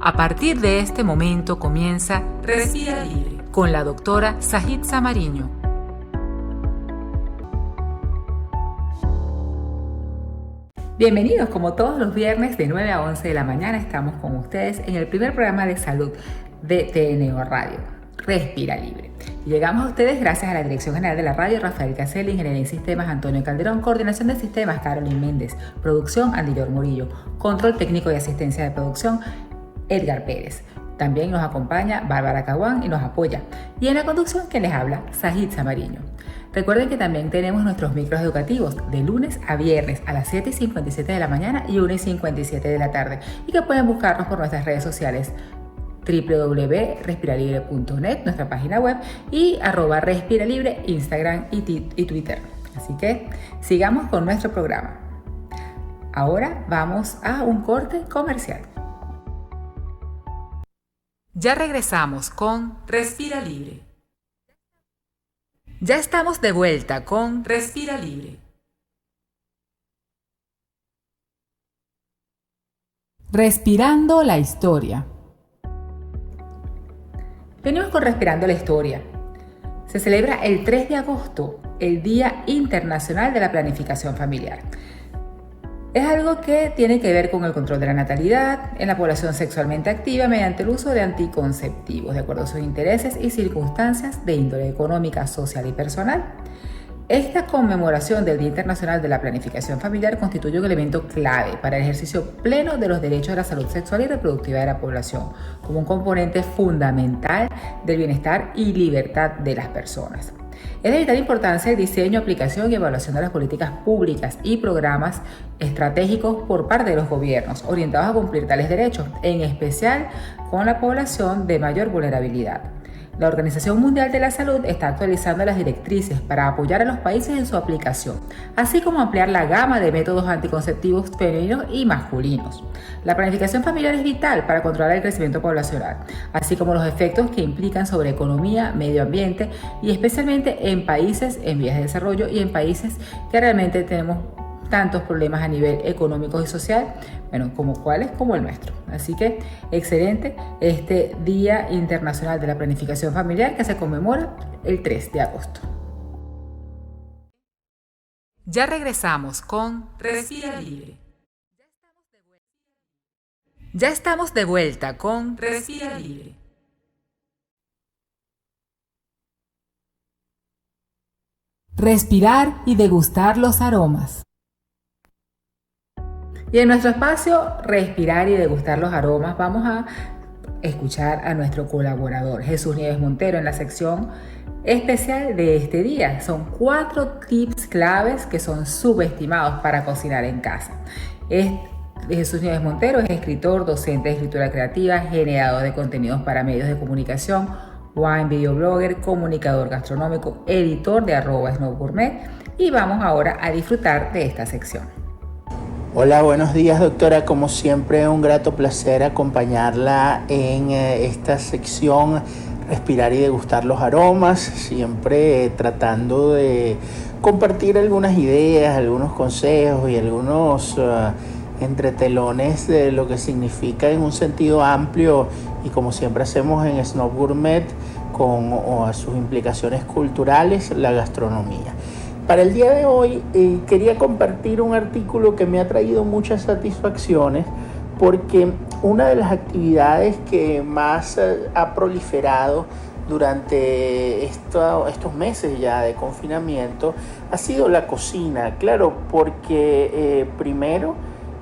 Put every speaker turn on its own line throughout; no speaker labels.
A partir de este momento comienza Respira Libre con la doctora Sajid Samariño. Bienvenidos, como todos los viernes de 9 a 11 de la mañana estamos con ustedes en el primer programa de salud de TNO Radio, Respira Libre. Y llegamos a ustedes gracias a la Dirección General de la Radio, Rafael Caselli, Ingeniería en Sistemas, Antonio Calderón, Coordinación de Sistemas, Carolyn Méndez, Producción, Andillor Murillo, Control Técnico y Asistencia de Producción, Edgar Pérez. También nos acompaña Bárbara Caguán y nos apoya. Y en la conducción, quien les habla, Sajid Samariño. Recuerden que también tenemos nuestros micros educativos de lunes a viernes a las 7:57 de la mañana y 1:57 de la tarde y que pueden buscarnos por nuestras redes sociales www.respiralibre.net, nuestra página web, y @respiralibre, Instagram y Twitter. Así que sigamos con nuestro programa. Ahora vamos a un corte comercial. Ya regresamos con Respira Libre. Ya estamos de vuelta con Respira Libre. Respirando la historia. Venimos con Respirando la Historia. Se celebra el 3 de agosto, el Día Internacional de la Planificación Familiar. Es algo que tiene que ver con el control de la natalidad en la población sexualmente activa mediante el uso de anticonceptivos, de acuerdo a sus intereses y circunstancias de índole económica, social y personal. Esta conmemoración del Día Internacional de la Planificación Familiar constituye un elemento clave para el ejercicio pleno de los derechos de la salud sexual y reproductiva de la población, como un componente fundamental del bienestar y libertad de las personas. Es de vital importancia el diseño, aplicación y evaluación de las políticas públicas y programas estratégicos por parte de los gobiernos orientados a cumplir tales derechos, en especial con la población de mayor vulnerabilidad. La Organización Mundial de la Salud está actualizando las directrices para apoyar a los países en su aplicación, así como ampliar la gama de métodos anticonceptivos femeninos y masculinos. La planificación familiar es vital para controlar el crecimiento poblacional, así como los efectos que implican sobre economía, medio ambiente y especialmente en países en vías de desarrollo y en países que realmente tenemos tantos problemas a nivel económico y social, como el nuestro. Así que excelente este Día Internacional de la Planificación Familiar que se conmemora el 3 de agosto. Ya regresamos con Respira Libre. Ya estamos de vuelta con Respira Libre. Respirar y degustar los aromas. Y en nuestro espacio Respirar y degustar los aromas vamos a escuchar a nuestro colaborador Jesús Nieves Montero en la sección especial de este día. Son 4 tips claves que son subestimados para cocinar en casa. Jesús Nieves Montero es escritor, docente de escritura creativa, generador de contenidos para medios de comunicación, wine videoblogger, comunicador gastronómico, editor de @snowgourmet, y vamos ahora a disfrutar de esta sección.
Hola, buenos días, doctora. Como siempre, un grato placer acompañarla en esta sección Respirar y degustar los aromas, siempre tratando de compartir algunas ideas, algunos consejos y algunos entretelones de lo que significa en un sentido amplio, y como siempre hacemos en Snow Gourmet, con sus implicaciones culturales, la gastronomía. Para el día de hoy quería compartir un artículo que me ha traído muchas satisfacciones, porque una de las actividades que más ha proliferado durante estos meses ya de confinamiento ha sido la cocina. Claro, porque primero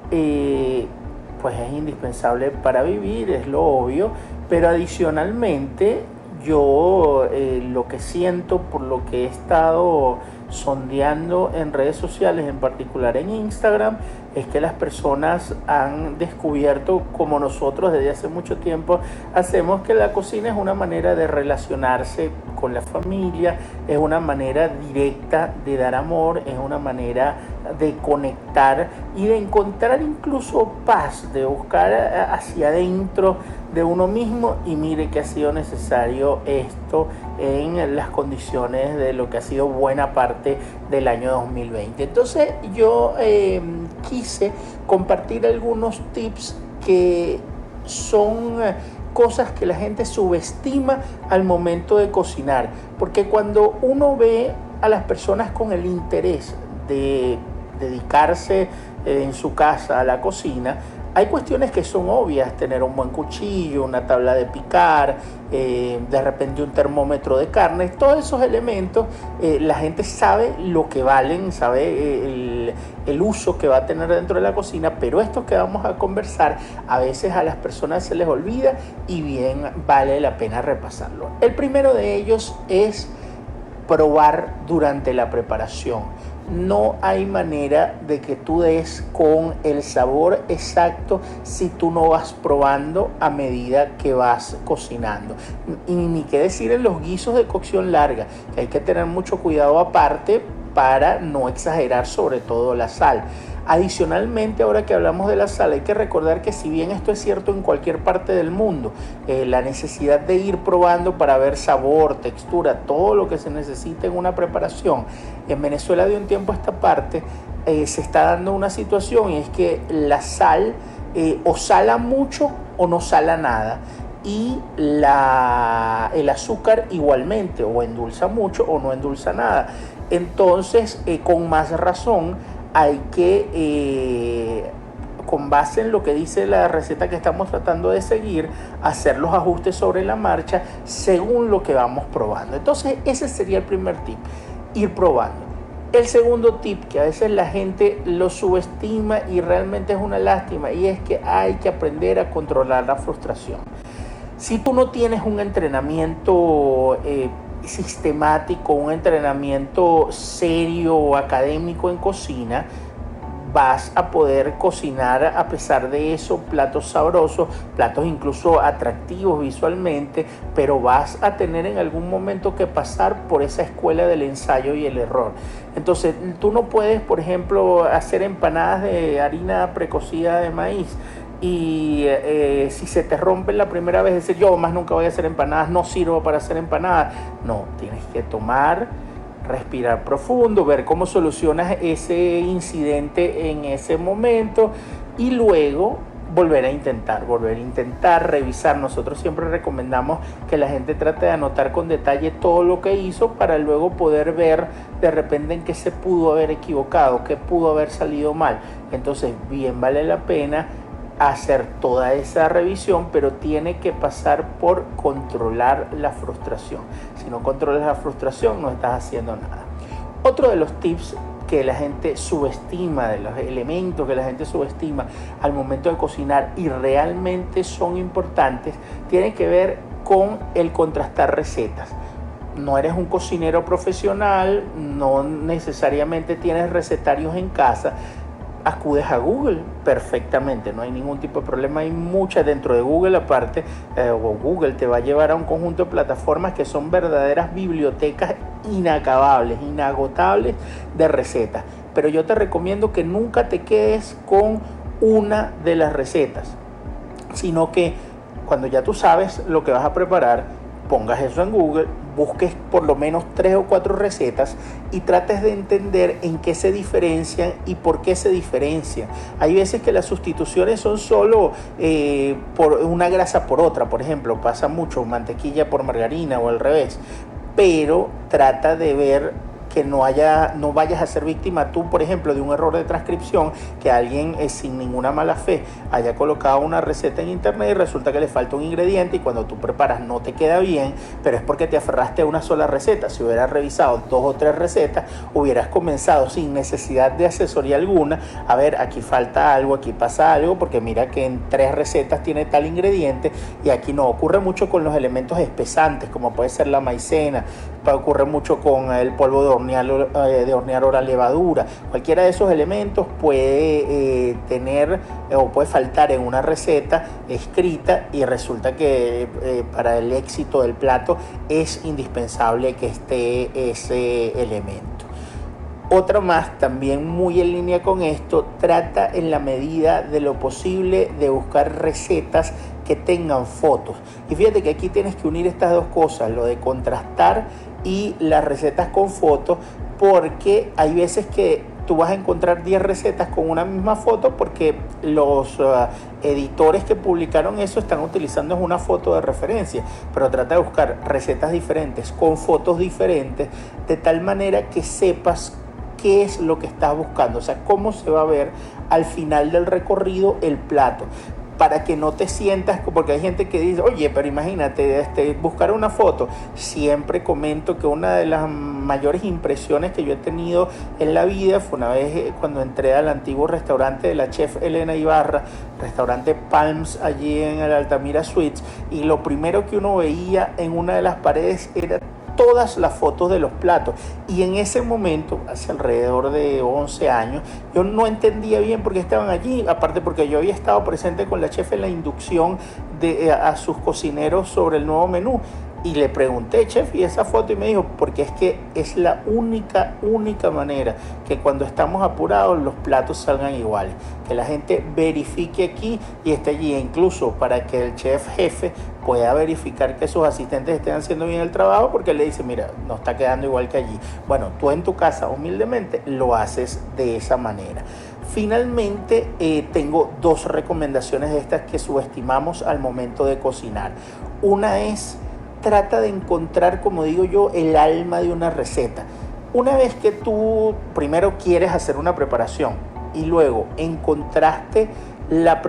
pues es indispensable para vivir, es lo obvio, pero adicionalmente yo lo que siento por lo que he estado sondeando en redes sociales, en particular en Instagram, es que las personas han descubierto, como nosotros desde hace mucho tiempo hacemos, que la cocina es una manera de relacionarse con la familia, es una manera directa de dar amor, es una manera de conectar y de encontrar incluso paz, de buscar hacia adentro de uno mismo. Y mire que ha sido necesario esto en las condiciones de lo que ha sido buena parte del año 2020. Entonces yo quise compartir algunos tips que son cosas que la gente subestima al momento de cocinar, porque cuando uno ve a las personas con el interés de dedicarse en su casa a la cocina, hay cuestiones que son obvias: tener un buen cuchillo, una tabla de picar, de repente un termómetro de carne. Todos esos elementos la gente sabe lo que valen, sabe el uso que va a tener dentro de la cocina, pero estos que vamos a conversar a veces a las personas se les olvida y bien vale la pena repasarlo. El primero de ellos es probar durante la preparación. No hay manera de que tú des con el sabor exacto si tú no vas probando a medida que vas cocinando. Y ni qué decir en los guisos de cocción larga, que hay que tener mucho cuidado aparte para no exagerar, sobre todo la sal. Adicionalmente, ahora que hablamos de la sal, hay que recordar que si bien esto es cierto en cualquier parte del mundo, la necesidad de ir probando para ver sabor, textura, todo lo que se necesita en una preparación, en Venezuela de un tiempo a esta parte se está dando una situación, y es que la sal o sala mucho o no sala nada. Y el azúcar igualmente, o endulza mucho o no endulza nada. Entonces, con más razón, hay que, con base en lo que dice la receta que estamos tratando de seguir, hacer los ajustes sobre la marcha según lo que vamos probando. Entonces, ese sería el primer tip: ir probando. El segundo tip, que a veces la gente lo subestima y realmente es una lástima, y es que hay que aprender a controlar la frustración. Si tú no tienes un entrenamiento sistemático, un entrenamiento serio o académico en cocina, vas a poder cocinar a pesar de eso platos sabrosos, platos incluso atractivos visualmente, pero vas a tener en algún momento que pasar por esa escuela del ensayo y el error. Entonces, tú no puedes, por ejemplo, hacer empanadas de harina precocida de maíz y si se te rompe la primera vez, decir yo más nunca voy a hacer empanadas, no sirvo para hacer empanadas. No, tienes que tomar, respirar profundo, ver cómo solucionas ese incidente en ese momento y luego volver a intentar, revisar. Nosotros siempre recomendamos que la gente trate de anotar con detalle todo lo que hizo para luego poder ver de repente en qué se pudo haber equivocado, qué pudo haber salido mal. Entonces, bien vale la pena hacer toda esa revisión, pero tiene que pasar por controlar la frustración. Si no controlas la frustración, no estás haciendo nada. Otro de los tips que la gente subestima, de los elementos que la gente subestima al momento de cocinar y realmente son importantes, tiene que ver con el contrastar recetas. No eres un cocinero profesional, no necesariamente tienes recetarios en casa, acudes a Google perfectamente, no hay ningún tipo de problema. Hay muchas dentro de Google aparte, o Google te va a llevar a un conjunto de plataformas que son verdaderas bibliotecas inacabables, inagotables de recetas. Pero yo te recomiendo que nunca te quedes con una de las recetas, sino que cuando ya tú sabes lo que vas a preparar, pongas eso en Google, busques por lo menos 3 o 4 recetas y trates de entender en qué se diferencian y por qué se diferencian. Hay veces que las sustituciones son solo por una grasa por otra, por ejemplo, pasa mucho mantequilla por margarina o al revés, pero trata de ver que no vayas a ser víctima tú, por ejemplo, de un error de transcripción, que alguien sin ninguna mala fe haya colocado una receta en internet y resulta que le falta un ingrediente y cuando tú preparas no te queda bien, pero es porque te aferraste a una sola receta. Si hubieras revisado 2 o 3 recetas, hubieras comenzado sin necesidad de asesoría alguna, a ver, aquí falta algo, aquí pasa algo, porque mira que en 3 recetas tiene tal ingrediente y aquí no. Ocurre mucho con los elementos espesantes, como puede ser la maicena, ocurre mucho con el polvo de hornear o la levadura. Cualquiera de esos elementos puede tener o puede faltar en una receta escrita y resulta que para el éxito del plato es indispensable que esté ese elemento. Otra más, también muy en línea con esto, trata en la medida de lo posible de buscar recetas que tengan fotos. Y fíjate que aquí tienes que unir estas dos cosas, lo de contrastar y las recetas con fotos, porque hay veces que tú vas a encontrar 10 recetas con una misma foto porque los editores que publicaron eso están utilizando una foto de referencia, pero trata de buscar recetas diferentes con fotos diferentes de tal manera que sepas qué es lo que estás buscando, o sea, cómo se va a ver al final del recorrido el plato, para que no te sientas, porque hay gente que dice, oye, pero imagínate, buscar una foto. Siempre comento que una de las mayores impresiones que yo he tenido en la vida fue una vez cuando entré al antiguo restaurante de la chef Elena Ibarra, restaurante Palms, allí en el Altamira Suites, y lo primero que uno veía en una de las paredes era todas las fotos de los platos, y en ese momento, hace alrededor de 11 años, yo no entendía bien por qué estaban allí, aparte porque yo había estado presente con la chef en la inducción a sus cocineros sobre el nuevo menú, y le pregunté, chef, ¿y esa foto? Y me dijo, porque es que es la única manera que cuando estamos apurados los platos salgan iguales, que la gente verifique aquí y esté allí, e incluso para que el chef jefe pueda verificar que sus asistentes estén haciendo bien el trabajo, porque le dice, mira, no está quedando igual que allí. Bueno, tú en tu casa humildemente lo haces de esa manera. Finalmente, tengo 2 recomendaciones de estas que subestimamos al momento de cocinar. Una es, trata de encontrar, como digo yo, el alma de una receta. Una vez que tú primero quieres hacer una preparación y luego encontraste la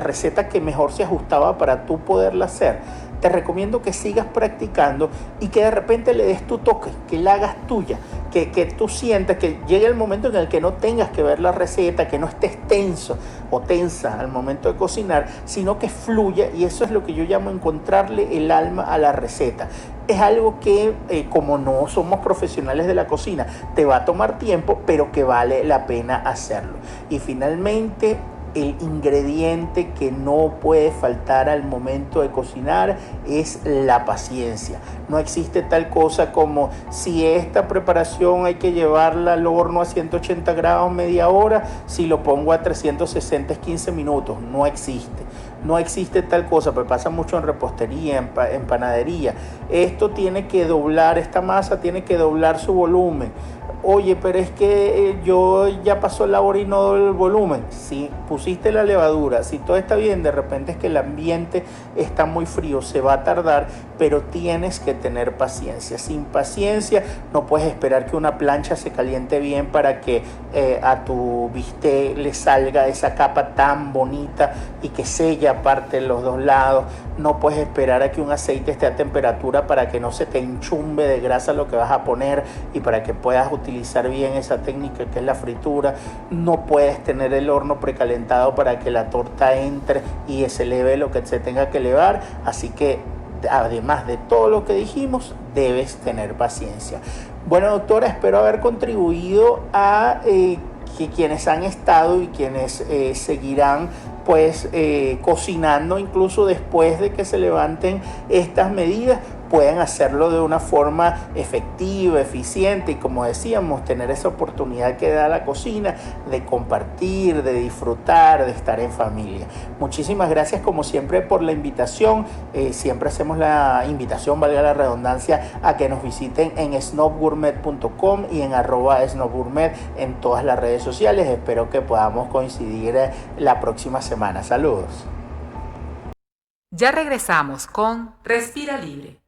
receta que mejor se ajustaba para tú poderla hacer, te recomiendo que sigas practicando y que de repente le des tu toque, que la hagas tuya, que tú sientas que llegue el momento en el que no tengas que ver la receta, que no estés tenso o tensa al momento de cocinar, sino que fluya, y eso es lo que yo llamo encontrarle el alma a la receta. Es algo que, como no somos profesionales de la cocina, te va a tomar tiempo, pero que vale la pena hacerlo. Y finalmente, el ingrediente que no puede faltar al momento de cocinar es la paciencia. No existe tal cosa como si esta preparación hay que llevarla al horno a 180 grados media hora, si lo pongo a 360 es 15 minutos. No existe. No existe tal cosa, pero pasa mucho en repostería, en panadería. Esto tiene que doblar, esta masa tiene que doblar su volumen. Oye, pero es que yo ya pasó la hora y no doy el volumen. Si pusiste la levadura, si todo está bien, de repente es que el ambiente está muy frío, se va a tardar, pero tienes que tener paciencia. Sin paciencia no puedes esperar que una plancha se caliente bien para que a tu bistec le salga esa capa tan bonita y que selle aparte los 2 lados. No puedes esperar a que un aceite esté a temperatura para que no se te enchumbe de grasa lo que vas a poner y para que puedas utilizar bien esa técnica que es la fritura. No puedes tener el horno precalentado para que la torta entre y se eleve lo que se tenga que elevar. Así que, además de todo lo que dijimos, debes tener paciencia. Bueno, doctora, espero haber contribuido a que quienes han estado y quienes seguirán cocinando incluso después de que se levanten estas medidas, puedan hacerlo de una forma efectiva, eficiente y, como decíamos, tener esa oportunidad que da la cocina de compartir, de disfrutar, de estar en familia. Muchísimas gracias como siempre por la invitación. Siempre hacemos la invitación, valga la redundancia, a que nos visiten en snobgourmet.com y en @snobgourmet en todas las redes sociales. Espero que podamos coincidir la próxima semana. Saludos.
Ya regresamos con Respira Libre.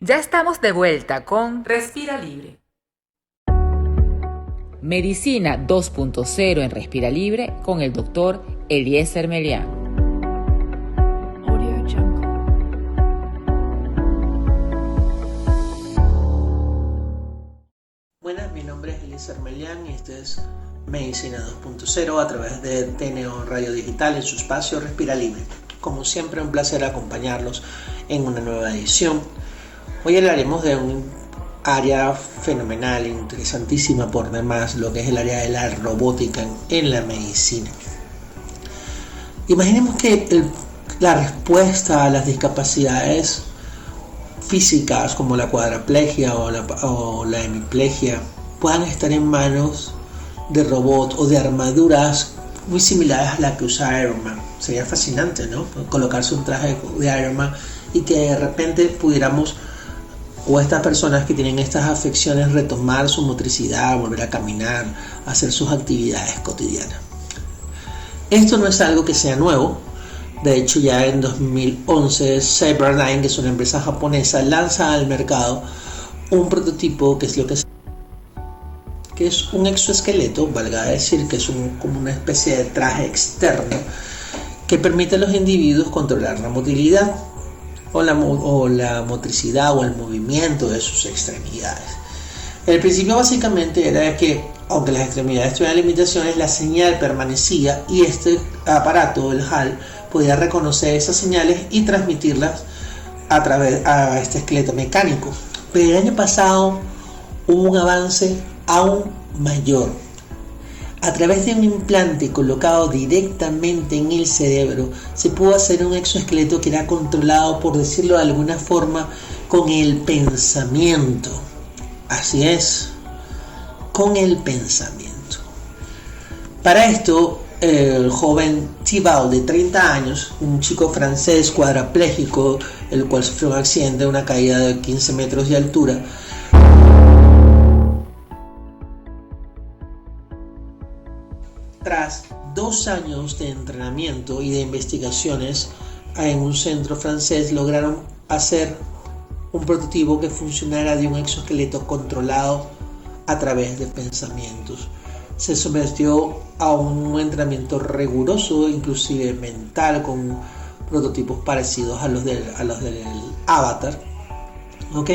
Ya estamos de vuelta con Respira Libre. Medicina 2.0 en Respira Libre con el doctor Eliezer Melián.
Buenas, mi nombre es Eliezer Melián y este es Medicina 2.0 a través de TNO Radio Digital en su espacio Respira Libre. Como siempre, un placer acompañarlos en una nueva edición. Hoy hablaremos de un área fenomenal, interesantísima por demás, lo que es el área de la robótica en la medicina. Imaginemos que la respuesta a las discapacidades físicas como la cuadraplegia o la hemiplegia puedan estar en manos de robots o de armaduras muy similares a la que usa Iron Man. Sería fascinante, ¿no? Colocarse un traje de Iron Man y que de repente pudiéramos o estas personas que tienen estas afecciones retomar su motricidad, volver a caminar, hacer sus actividades cotidianas. Esto no es algo que sea nuevo. De hecho, ya en 2011 Cyberdyne, que es una empresa japonesa, lanza al mercado un prototipo que es un exoesqueleto, valga decir que es como una especie de traje externo que permite a los individuos controlar la motilidad o la motricidad o el movimiento de sus extremidades. El principio básicamente era que, aunque las extremidades tuvieran limitaciones, la señal permanecía y este aparato, el HAL, podía reconocer esas señales y transmitirlas a este esqueleto mecánico. Pero el año pasado hubo un avance aún mayor. A través de un implante colocado directamente en el cerebro, se pudo hacer un exoesqueleto que era controlado, por decirlo de alguna forma, con el pensamiento. Así es, con el pensamiento. Para esto, el joven Thibault, de 30 años, un chico francés cuadraplégico, el cual sufrió un accidente, una caída de 15 metros de altura, tras 2 años de entrenamiento y de investigaciones en un centro francés, lograron hacer un prototipo que funcionara de un exoesqueleto controlado a través de pensamientos. Se sometió a un entrenamiento riguroso, inclusive mental, con prototipos parecidos a los del Avatar, ¿ok?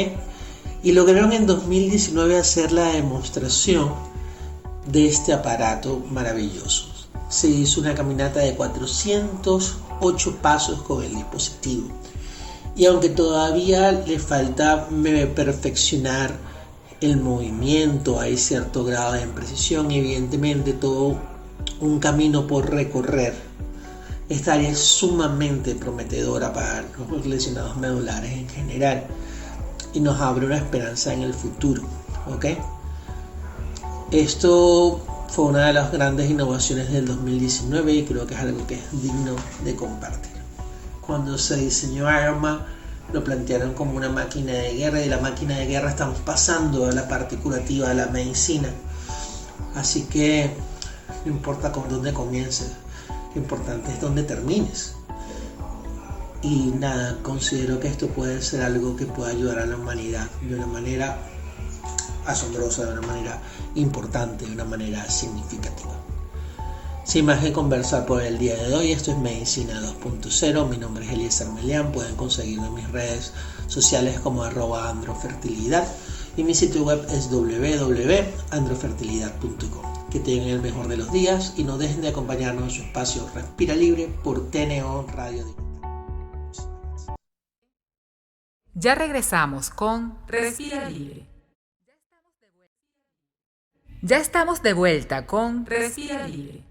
Y lograron en 2019 hacer la demostración de este aparato maravilloso. Se hizo una caminata de 408 pasos con el dispositivo. Y aunque todavía le falta perfeccionar el movimiento, hay cierto grado de imprecisión, evidentemente todo un camino por recorrer. Esta área es sumamente prometedora para los lesionados medulares en general y nos abre una esperanza en el futuro, ¿ok? Esto fue una de las grandes innovaciones del 2019 y creo que es algo que es digno de compartir. Cuando se diseñó Iron Man, lo plantearon como una máquina de guerra, y de la máquina de guerra estamos pasando a la parte curativa de la medicina. Así que no importa con dónde comiences, lo importante es dónde termines. Y nada, considero que esto puede ser algo que pueda ayudar a la humanidad de una manera asombrosa, de una manera importante, de una manera significativa. Sin más que conversar por el día de hoy, esto es Medicina 2.0. Mi nombre es Eliezer Melián. Pueden conseguirme en mis redes sociales como @androfertilidad y mi sitio web es www.androfertilidad.com. Que tengan el mejor de los días y no dejen de acompañarnos en su espacio Respira Libre por TNO Radio Digital.
Ya regresamos con Respira Libre. Ya estamos de vuelta con Respira Libre.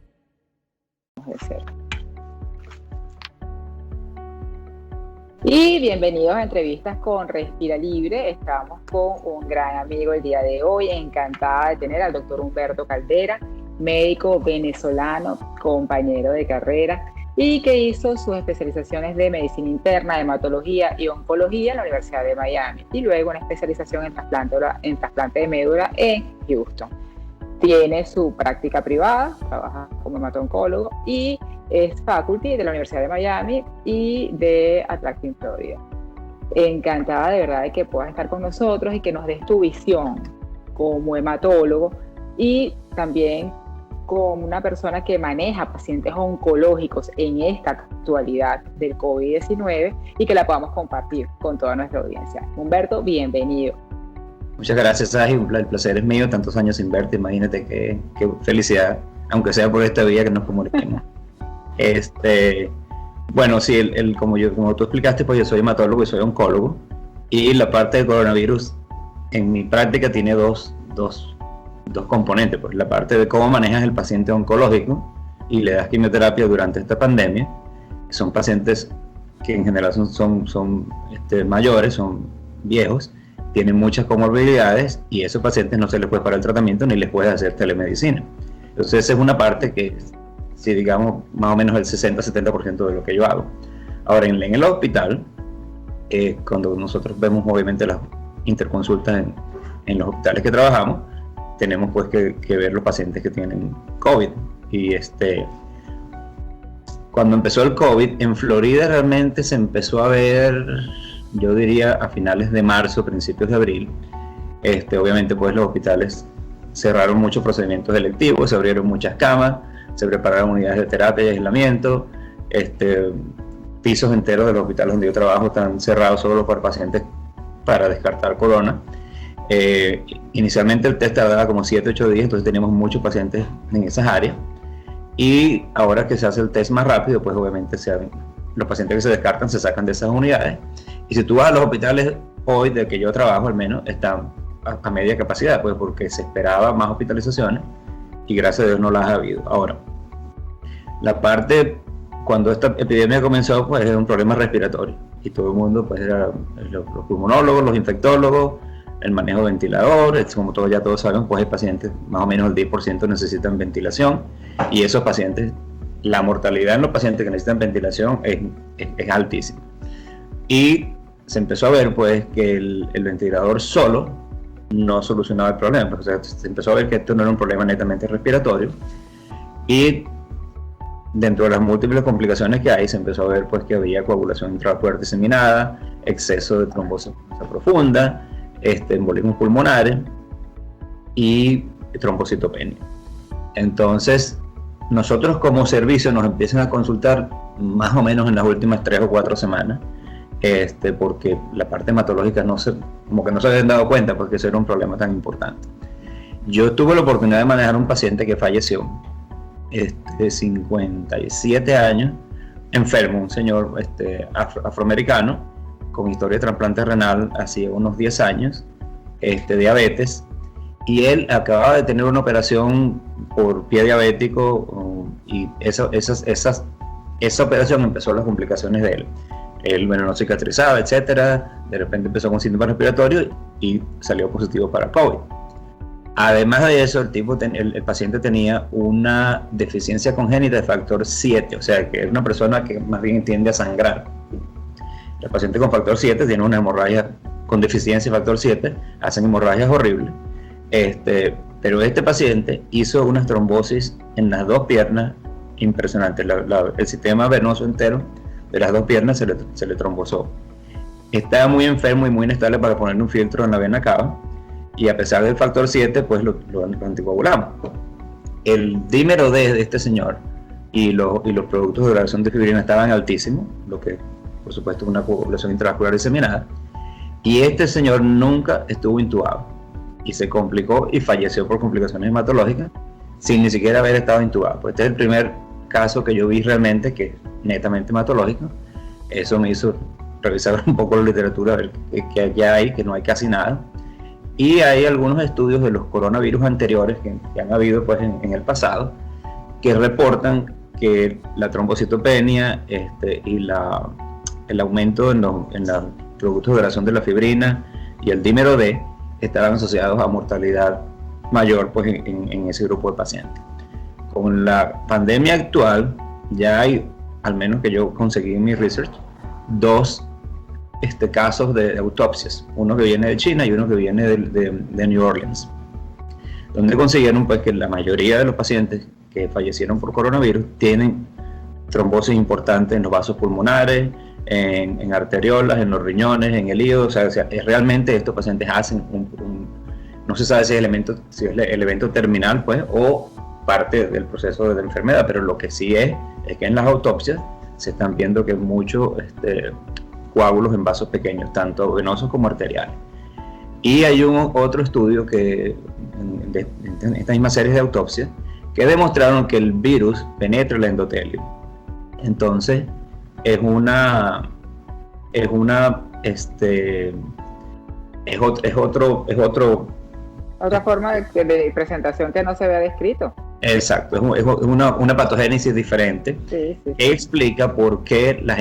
Y bienvenidos a Entrevistas con Respira Libre. Estamos con un gran amigo el día de hoy. Encantada de tener al doctor Humberto Caldera, médico venezolano, compañero de carrera y que hizo sus especializaciones de medicina interna, hematología y oncología en la Universidad de Miami y luego una especialización en trasplante de médula en Houston. Tiene su práctica privada, trabaja como hemato-oncólogo y es faculty de la Universidad de Miami y de Atlantic, Florida. Encantada de verdad de que puedas estar con nosotros y que nos des tu visión como hematólogo y también como una persona que maneja pacientes oncológicos en esta actualidad del COVID-19 y que la podamos compartir con toda nuestra audiencia. Humberto, bienvenido.
Muchas gracias, Saji. El placer es mío, tantos años sin verte. Imagínate qué felicidad, aunque sea por esta vía que nos comuniquemos. Bueno, sí, como tú explicaste, pues yo soy hematólogo y soy oncólogo. Y la parte de coronavirus en mi práctica tiene dos componentes. Pues la parte de cómo manejas el paciente oncológico y le das quimioterapia durante esta pandemia. Son pacientes que en general son mayores, son viejos, tienen muchas comorbilidades y a esos pacientes no se les puede parar el tratamiento ni les puede hacer telemedicina. Entonces esa es una parte que, si digamos, más o menos el 60-70% de lo que yo hago. Ahora, en el hospital, cuando nosotros vemos obviamente las interconsultas en los hospitales que trabajamos, tenemos pues que ver los pacientes que tienen COVID. Y cuando empezó el COVID, en Florida realmente se empezó a ver, yo diría a finales de marzo, principios de abril. Obviamente pues los hospitales cerraron muchos procedimientos electivos, se abrieron muchas camas, se prepararon unidades de terapia y aislamiento, pisos enteros de los hospitales donde yo trabajo están cerrados solo para pacientes para descartar corona. Inicialmente el test tardaba como 7-8 días, entonces teníamos muchos pacientes en esas áreas, y ahora que se hace el test más rápido, pues obviamente los pacientes que se descartan se sacan de esas unidades, y si tú vas a los hospitales hoy del que yo trabajo al menos, están a media capacidad, pues porque se esperaba más hospitalizaciones y gracias a Dios no las ha habido. Ahora, la parte, cuando esta epidemia comenzó, pues era un problema respiratorio, y todo el mundo, pues era los pulmonólogos, los infectólogos, el manejo de ventilador, como todos saben, pues hay pacientes, más o menos el 10% necesitan ventilación, y esos pacientes, la mortalidad en los pacientes que necesitan ventilación es altísima. Y se empezó a ver pues que el ventilador solo no solucionaba el problema, o sea, se empezó a ver que esto no era un problema netamente respiratorio, y dentro de las múltiples complicaciones que hay, se empezó a ver pues que había coagulación intravascular diseminada, exceso de trombosis profunda, embolismos pulmonares y trombocitopenia. Entonces, nosotros como servicio nos empiezan a consultar más o menos en las últimas 3 o 4 semanas, porque la parte hematológica como que no se habían dado cuenta porque eso era un problema tan importante. Yo tuve la oportunidad de manejar un paciente que falleció, de 57 años, enfermo, un señor afroamericano, con historia de trasplante renal hacía unos 10 años, diabetes, y él acababa de tener una operación por pie diabético, y esa operación empezó las complicaciones de él. Él, bueno, no cicatrizaba, etcétera, de repente empezó con síntomas respiratorios y salió positivo para COVID. Además de eso, el paciente tenía una deficiencia congénita de factor 7, o sea que es una persona que más bien tiende a sangrar. El paciente con factor 7 tiene una hemorragia con deficiencia de factor 7, hacen hemorragias horribles. Pero este paciente hizo unas trombosis en las 2 piernas impresionantes. El sistema venoso entero de las 2 piernas se le trombosó. Estaba muy enfermo y muy inestable para ponerle un filtro en la vena cava, y a pesar del factor 7, pues lo anticoagulamos. El dímero D de este señor y los productos de duración de fibrina estaban altísimos, lo que por supuesto es una coagulación intravascular diseminada, y este señor nunca estuvo intubado y se complicó y falleció por complicaciones hematológicas sin ni siquiera haber estado intubado. Pues este es el primer caso que yo vi realmente que es netamente hematológico. Eso me hizo revisar un poco la literatura, a ver qué allá hay, que no hay casi nada. Y hay algunos estudios de los coronavirus anteriores que han habido pues en el pasado, que reportan que la trombocitopenia y el aumento en los productos de duración de la fibrina y el dímero D estaban asociados a mortalidad mayor pues en ese grupo de pacientes. Con la pandemia actual ya hay, al menos que yo conseguí en mi research, 2 casos de autopsias, uno que viene de China y uno que viene de New Orleans, donde consiguieron pues que la mayoría de los pacientes que fallecieron por coronavirus tienen trombosis importantes en los vasos pulmonares, en arteriolas, en los riñones, en el hígado. O sea, realmente estos pacientes hacen no se sabe si es el evento terminal pues, o parte del proceso de la enfermedad, pero lo que sí es que en las autopsias se están viendo que muchos coágulos en vasos pequeños, tanto venosos como arteriales. Y hay otro estudio en esta misma serie de autopsias que demostraron que el virus penetra el endotelio. Entonces es
otra forma de presentación que no se había descrito.
Exacto, es una patogénesis diferente.
Sí.
Que explica por qué las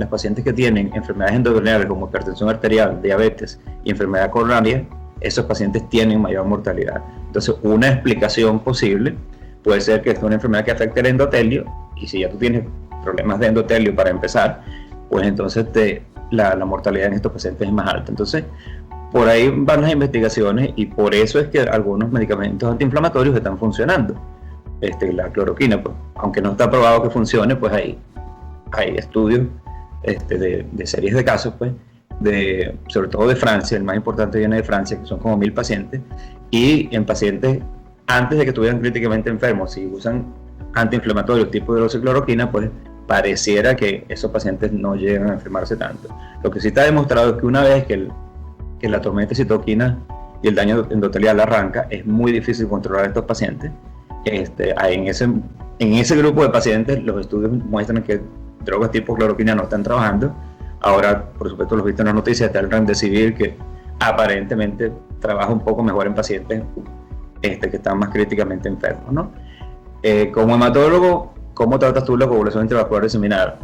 pacientes que tienen enfermedades endocrinales como hipertensión arterial, diabetes y enfermedad coronaria, esos pacientes tienen mayor mortalidad. Entonces, una explicación posible puede ser que es una enfermedad que afecta el endotelio, y si ya tú tienes problemas de endotelio para empezar, pues entonces la mortalidad en estos pacientes es más alta. Entonces, por ahí van las investigaciones y por eso es que algunos medicamentos antiinflamatorios están funcionando. La cloroquina, pues, aunque no está probado que funcione, pues hay estudios de series de casos, pues, sobre todo de Francia. El más importante viene de Francia, que son como 1000 pacientes, y en pacientes antes de que estuvieran críticamente enfermos, si usan antiinflamatorios tipo hidroxicloroquina, pues pareciera que esos pacientes no llegan a enfermarse tanto. Lo que sí está demostrado es que una vez que la tormenta de citoquinas y el daño endotelial arranca, es muy difícil controlar a estos pacientes. En ese grupo de pacientes, los estudios muestran que drogas tipo cloroquina no están trabajando. Ahora, por supuesto, los viste en las noticias, está el Remdesivir, que aparentemente trabaja un poco mejor en pacientes que están más críticamente enfermos, ¿no? Como hematólogo, ¿cómo tratas tú la coagulación intravascular diseminada?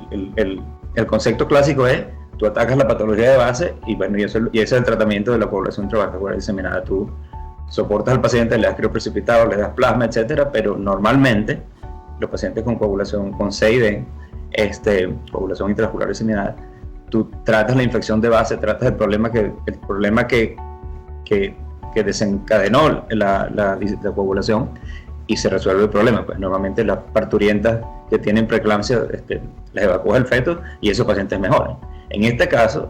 El concepto clásico es: tú atacas la patología de base y ese es el tratamiento de la coagulación intravascular diseminada. Tú soportas al paciente, le das crioprecipitado, le das plasma, etcétera, pero normalmente los pacientes con coagulación con CID, coagulación intravascular diseminada, tú tratas la infección de base, tratas el problema que desencadenó la coagulación y se resuelve el problema. Pues normalmente las parturientas que tienen preeclampsia les evacúa el feto y esos pacientes mejoran. En este caso,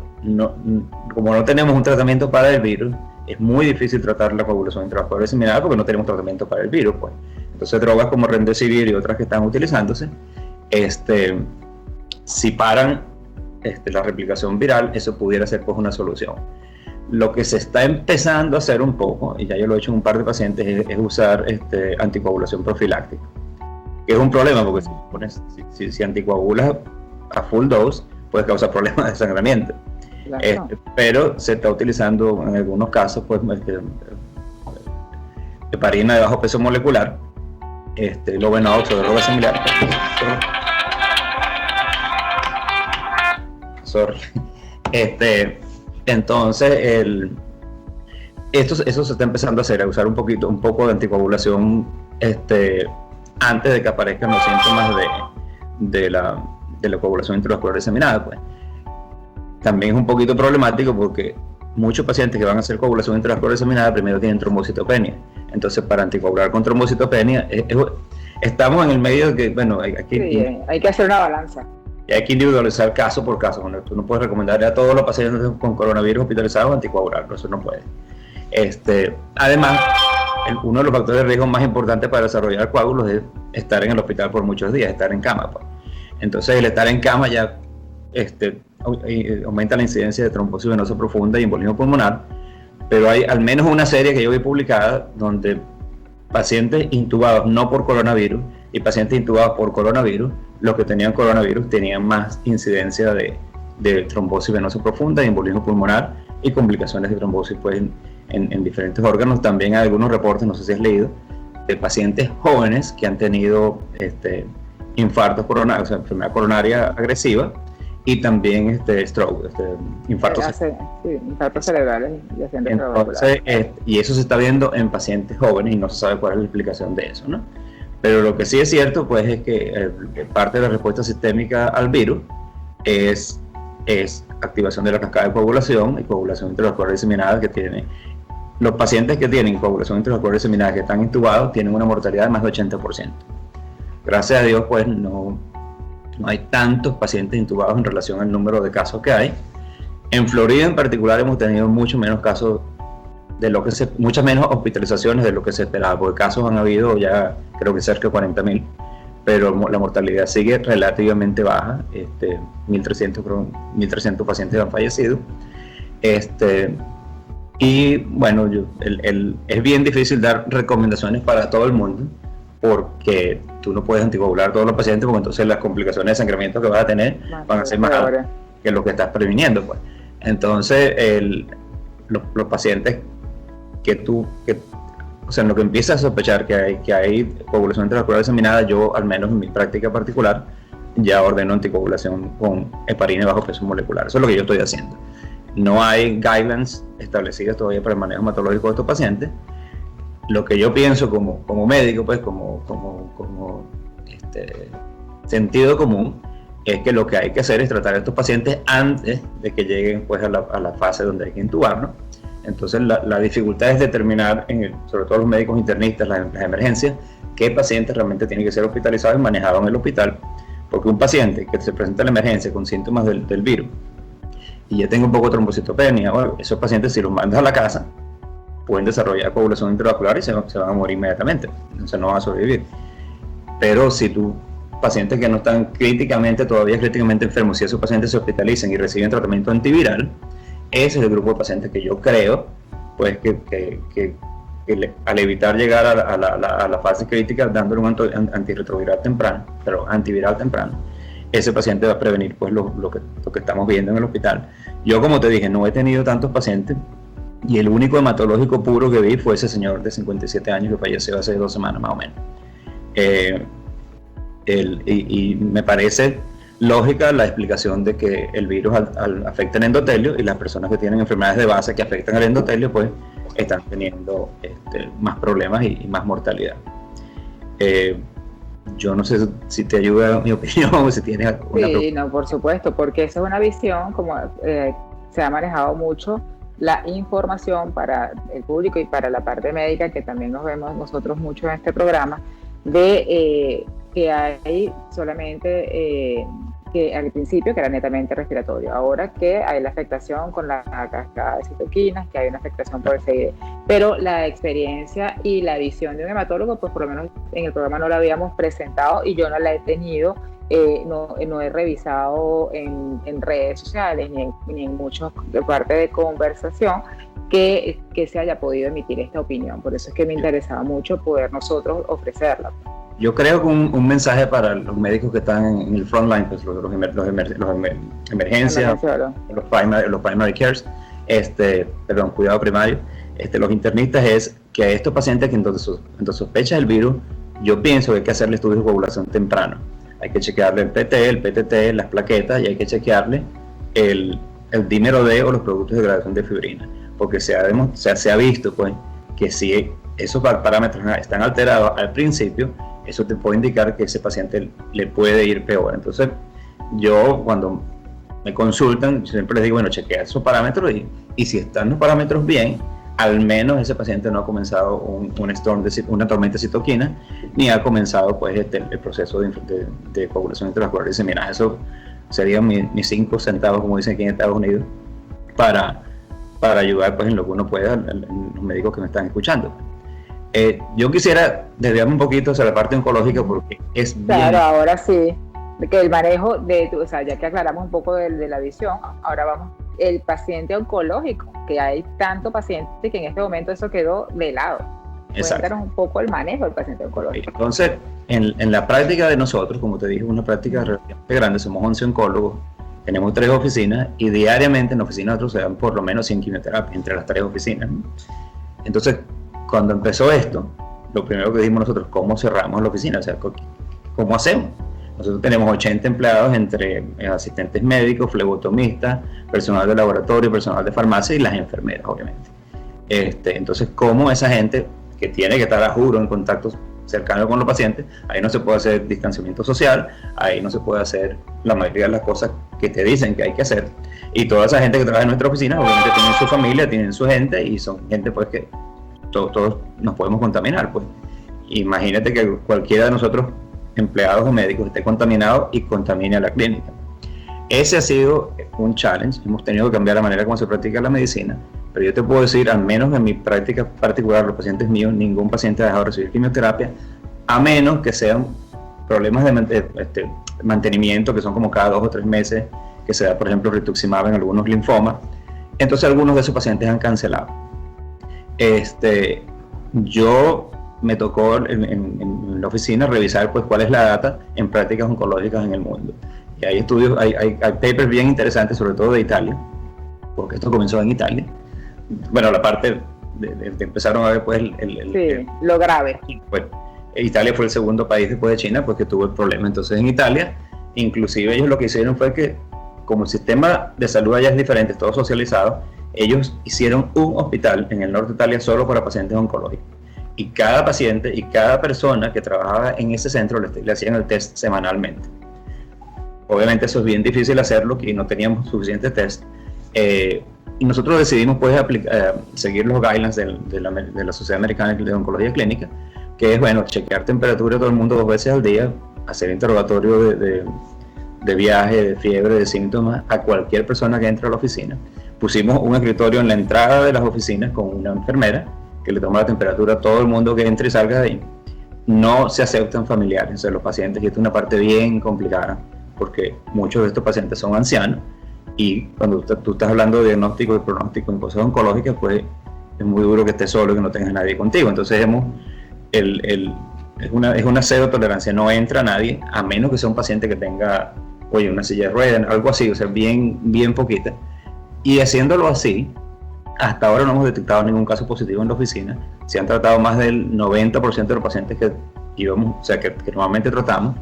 como no tenemos un tratamiento para el virus, es muy difícil tratar la coagulación intravascular diseminada porque no tenemos tratamiento para el virus, pues. Entonces, drogas como Remdesivir y otras que están utilizándose, si paran la replicación viral, eso pudiera ser, pues, una solución. Lo que se está empezando a hacer un poco, y ya yo lo he hecho en un par de pacientes, es usar anticoagulación profiláctica, que es un problema porque si anticoagulas a full dose, puede causar problemas de sangramiento. Claro. Pero se está utilizando en algunos casos, pues, heparina de bajo peso molecular, Lovenox o droga similar. Entonces eso se está empezando a hacer, a usar un poco de anticoagulación antes de que aparezcan los síntomas de la coagulación intravascular diseminada, pues. También es un poquito problemático porque muchos pacientes que van a hacer coagulación intravascular diseminada primero tienen trombocitopenia. Entonces, para anticoagular con trombocitopenia, estamos en el medio de que, bueno, hay
que hacer una balanza.
Y hay que individualizar caso por caso. Bueno, tú no puedes recomendarle a todos los pacientes con coronavirus hospitalizados anticoagularlo, eso no puede. Además, uno de los factores de riesgo más importantes para desarrollar coágulos es estar en el hospital por muchos días, estar en cama, pues. Entonces, el estar en cama ya aumenta la incidencia de trombosis venosa profunda y embolismo pulmonar, pero hay al menos una serie que yo vi publicada donde pacientes intubados no por coronavirus y pacientes intubados por coronavirus, los que tenían coronavirus tenían más incidencia de trombosis venosa profunda y embolismo pulmonar y complicaciones de trombosis, pues, en diferentes órganos. También hay algunos reportes, no sé si has leído, de pacientes jóvenes que han tenido infartos coronarios, o sea, enfermedad coronaria agresiva, y también stroke, infartos
cerebrales.
Entonces, y eso se está viendo en pacientes jóvenes y no se sabe cuál es la explicación de eso, ¿no? Pero lo que sí es cierto, pues, es que parte de la respuesta sistémica al virus es activación de la cascada de coagulación y coagulación intravascular diseminada que tiene. Los pacientes que tienen coagulación intravascular diseminada que están intubados tienen una mortalidad de más de 80%. Gracias a Dios, pues, no hay tantos pacientes intubados en relación al número de casos que hay. En Florida en particular hemos tenido mucho menos casos muchas menos hospitalizaciones de lo que se esperaba, porque casos han habido ya creo que cerca de 40.000, pero la mortalidad sigue relativamente baja, 1.300 pacientes han fallecido, y bueno, es bien difícil dar recomendaciones para todo el mundo, porque tú no puedes anticoagular a todos los pacientes, porque entonces las complicaciones de sangramiento que vas a tener van a ser más altas que lo que estás previniendo, pues. Entonces, los pacientes o sea, en lo que empiezas a sospechar que hay coagulación intravascular diseminada, yo, al menos en mi práctica particular, ya ordeno anticoagulación con heparina de bajo peso molecular. Eso es lo que yo estoy haciendo. No hay guidelines establecidas todavía para el manejo hematológico de estos pacientes. Lo que yo pienso como médico, pues, como sentido común, es que lo que hay que hacer es tratar a estos pacientes antes de que lleguen pues, a la fase donde hay que intubarlos. Entonces la dificultad es determinar, sobre todo los médicos internistas, las emergencias, qué paciente realmente tiene que ser hospitalizado y manejado en el hospital, porque un paciente que se presenta en la emergencia con síntomas del virus y ya tenga un poco de trombocitopenia, bueno, esos pacientes si los mandas a la casa pueden desarrollar coagulación intravascular y se van a morir inmediatamente, entonces no van a sobrevivir. Pero si tú pacientes que no están todavía críticamente enfermos, si esos pacientes se hospitalizan y reciben tratamiento antiviral, ese es el grupo de pacientes que yo creo pues que al evitar llegar a la fase crítica dándole un antirretroviral temprano, pero antiviral temprano, ese paciente va a prevenir pues lo que estamos viendo en el hospital. Yo, como te dije, no he tenido tantos pacientes y el único hematológico puro que vi fue ese señor de 57 años que falleció hace 2 semanas más o menos. Y me parece lógica la explicación de que el virus afecta el endotelio y las personas que tienen enfermedades de base que afectan al endotelio pues están teniendo más problemas y más mortalidad. Yo no sé si te ayuda mi opinión o si tienes alguna pregunta.
Sí, no, por supuesto, porque esa es una visión, como se ha manejado mucho la información para el público y para la parte médica, que también nos vemos nosotros mucho en este programa, de que hay solamente que al principio que era netamente respiratorio, ahora que hay la afectación con la cascada de citoquinas, que hay una afectación por el CID, pero la experiencia y la visión de un hematólogo, pues por lo menos en el programa no la habíamos presentado y yo no la he tenido, no he revisado en redes sociales ni en muchas partes de conversación que se haya podido emitir esta opinión, por eso es que me interesaba mucho poder nosotros ofrecerla.
Yo creo que un mensaje para los médicos que están en el frontline, pues los emergencias, los primary cares, cuidado primario, los internistas, es que a estos pacientes que entonces sospechas el virus, yo pienso que hay que hacerle estudios de coagulación temprano. Hay que chequearle el PT, el PTT, las plaquetas, y hay que chequearle el dímero D o los productos de degradación de fibrina, porque se ha visto pues que si esos parámetros están alterados al principio, eso te puede indicar que ese paciente le puede ir peor. Entonces, yo cuando me consultan, siempre les digo, bueno, chequea esos parámetros y si están los parámetros bien, al menos ese paciente no ha comenzado una tormenta de citoquina, ni ha comenzado pues el proceso de coagulación intravascular diseminada. Eso serían mis 5 centavos, como dicen aquí en Estados Unidos, para ayudar pues en lo que uno pueda, los médicos que me están escuchando. Yo quisiera desviarme un poquito hacia la parte oncológica porque es
claro, ahora sí, que el manejo o sea, ya que aclaramos un poco de la visión, ahora vamos, el paciente oncológico, que hay tanto paciente que en este momento eso quedó de lado. Cuéntanos un poco el manejo del paciente oncológico.
Entonces, en la práctica de nosotros, como te dije, una práctica relativamente grande, somos 11 oncólogos, tenemos 3 oficinas y diariamente en la oficina nosotros se dan por lo menos 100 quimioterapias entre las 3 oficinas. Entonces, cuando empezó esto, lo primero que dijimos nosotros, ¿cómo cerramos la oficina? O sea, ¿cómo hacemos? Nosotros tenemos 80 empleados entre asistentes médicos, flebotomistas, personal de laboratorio, personal de farmacia y las enfermeras, obviamente. Entonces, ¿cómo esa gente que tiene que estar a juro en contacto cercano con los pacientes, ahí no se puede hacer distanciamiento social, ahí no se puede hacer la mayoría de las cosas que te dicen que hay que hacer? Y toda esa gente que trabaja en nuestra oficina, obviamente tienen su familia, tienen su gente y son gente pues que todos nos podemos contaminar, pues. Imagínate que cualquiera de nosotros, empleados o médicos, esté contaminado y contamine a la clínica. Ese ha sido un challenge. Hemos tenido que cambiar la manera como se practica la medicina, pero yo te puedo decir, al menos en mi práctica particular, los pacientes míos, ningún paciente ha dejado de recibir quimioterapia, a menos que sean problemas de mantenimiento, que son como cada 2 o 3 meses, que se da, por ejemplo, rituximab en algunos linfomas. Entonces, algunos de esos pacientes han cancelado. Yo me tocó en la oficina revisar pues cuál es la data en prácticas oncológicas en el mundo. Y hay estudios, hay papers bien interesantes, sobre todo de Italia, porque esto comenzó en Italia. Bueno, la parte de empezaron a ver pues
lo grave.
Pues, Italia fue el segundo país después de China pues que tuvo el problema. Entonces en Italia, inclusive ellos lo que hicieron fue que, como el sistema de salud allá es diferente, es todo socializado, ellos hicieron un hospital en el norte de Italia solo para pacientes oncológicos. Y cada paciente y cada persona que trabajaba en ese centro le hacían el test semanalmente. obviamente eso es bien difícil hacerlo y no teníamos suficientes test. Y nosotros decidimos pues seguir los guidelines de la Sociedad Americana de Oncología Clínica, que es, bueno, chequear temperatura de todo el mundo 2 veces al día, hacer interrogatorio de viaje, de fiebre, de síntomas a cualquier persona que entre a la oficina. Pusimos un escritorio en la entrada de las oficinas con una enfermera que le toma la temperatura a todo el mundo que entre y salga de ahí. No se aceptan familiares de los pacientes, y esto es una parte bien complicada porque muchos de estos pacientes son ancianos, y cuando tú estás hablando de diagnóstico y pronóstico en cosas oncológicas, pues es muy duro que estés solo y que no tengas nadie contigo. Entonces es una cero tolerancia, no entra nadie a menos que sea un paciente que tenga, oye, una silla de ruedas, algo así, o sea, bien poquita. Y haciéndolo así, hasta ahora no hemos detectado ningún caso positivo en la oficina. Se han tratado más del 90% de los pacientes que íbamos, o sea, que normalmente tratamos.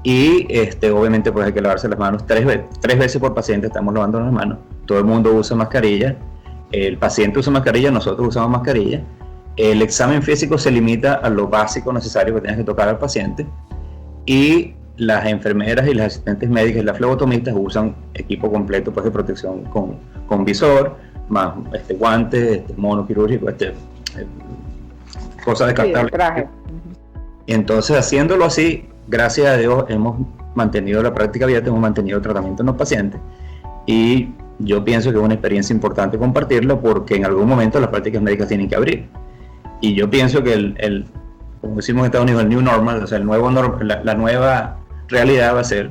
Y obviamente pues hay que lavarse las manos 3 veces por paciente, estamos lavando las manos. Todo el mundo usa mascarilla, el paciente usa mascarilla, nosotros usamos mascarilla. El examen físico se limita a lo básico necesario que tienes que tocar al paciente, y las enfermeras y las asistentes médicas y las flebotomistas usan equipo completo pues de protección con visor, más guantes, mono quirúrgico, cosas descartables.
Sí,
y entonces, haciéndolo así, gracias a Dios hemos mantenido la práctica abierta, hemos mantenido el tratamiento en los pacientes, y yo pienso que es una experiencia importante compartirla, porque en algún momento las prácticas médicas tienen que abrir, y yo pienso que como decimos en Estados Unidos, el new normal, o sea, la nueva realidad va a ser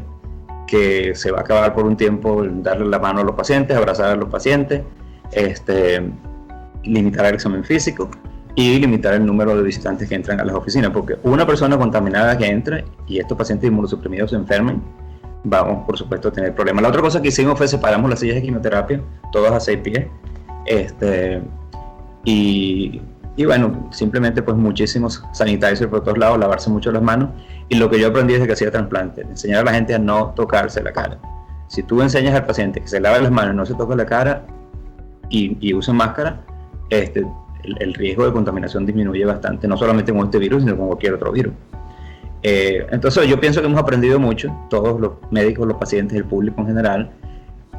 que se va a acabar por un tiempo darle la mano a los pacientes, abrazar a los pacientes, limitar el examen físico y limitar el número de visitantes que entran a las oficinas, porque una persona contaminada que entre y estos pacientes inmunosuprimidos se enfermen, vamos por supuesto a tener problemas. La otra cosa que hicimos fue separamos las sillas de quimioterapia, todas a 6 pies, y bueno, simplemente pues muchísimos sanitizers por todos lados, lavarse mucho las manos. Y lo que yo aprendí desde que hacía trasplante, enseñar a la gente a no tocarse la cara. Si tú enseñas al paciente que se lave las manos, no se toque la cara y use máscara, el riesgo de contaminación disminuye bastante, no solamente con este virus, sino con cualquier otro virus. Entonces yo pienso que hemos aprendido mucho, todos los médicos, los pacientes, el público en general.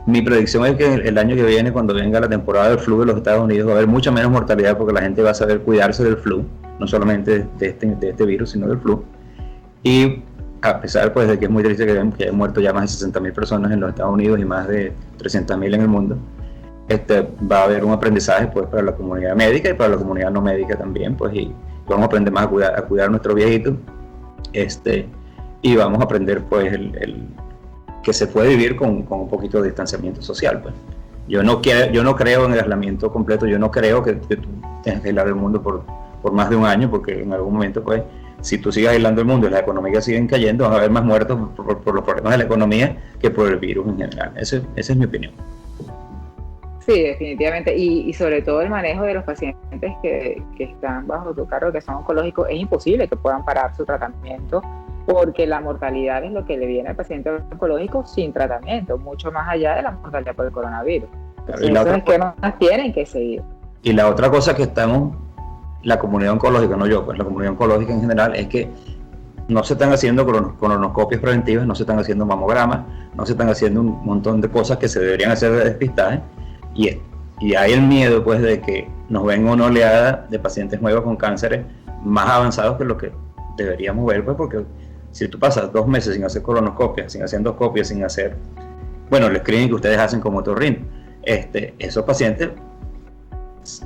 Mi predicción es que el año que viene, cuando venga la temporada del flu de los Estados Unidos, va a haber mucha menos mortalidad, porque la gente va a saber cuidarse del flu, no solamente de este virus, sino del flu. Y a pesar pues, de que es muy triste que hayan muerto ya más de 60.000 personas en los Estados Unidos y más de 300.000 en el mundo, va a haber un aprendizaje pues, para la comunidad médica y para la comunidad no médica también, pues, y vamos a aprender más a cuidar a nuestros viejitos, y vamos a aprender pues que se puede vivir con un poquito de distanciamiento social. Pues. Yo no creo en el aislamiento completo, yo no creo que tú tengas que aislar el mundo por más de un año, porque en algún momento, pues, si tú sigues aislando el mundo y las economías siguen cayendo, van a haber más muertos por los problemas de la economía que por el virus en general. Esa es mi opinión.
Sí, definitivamente, y sobre todo el manejo de los pacientes que están bajo tu cargo, que son oncológicos, es imposible que puedan parar su tratamiento, porque la mortalidad es lo que le viene al paciente oncológico sin tratamiento, mucho más allá de la mortalidad por el coronavirus. Entonces, esos esquemas tienen que seguir.
Y la otra cosa que la comunidad oncológica, no yo, pues la comunidad oncológica en general, es que no se están haciendo colonoscopias preventivas, no se están haciendo mamogramas, no se están haciendo un montón de cosas que se deberían hacer de despistaje, y hay el miedo pues de que nos venga una oleada de pacientes nuevos con cánceres más avanzados que lo que deberíamos ver, pues, porque si tú pasas 2 meses sin hacer colonoscopias, sin hacer endoscopias, sin hacer, bueno, el screening que ustedes hacen como otorrino, esos pacientes,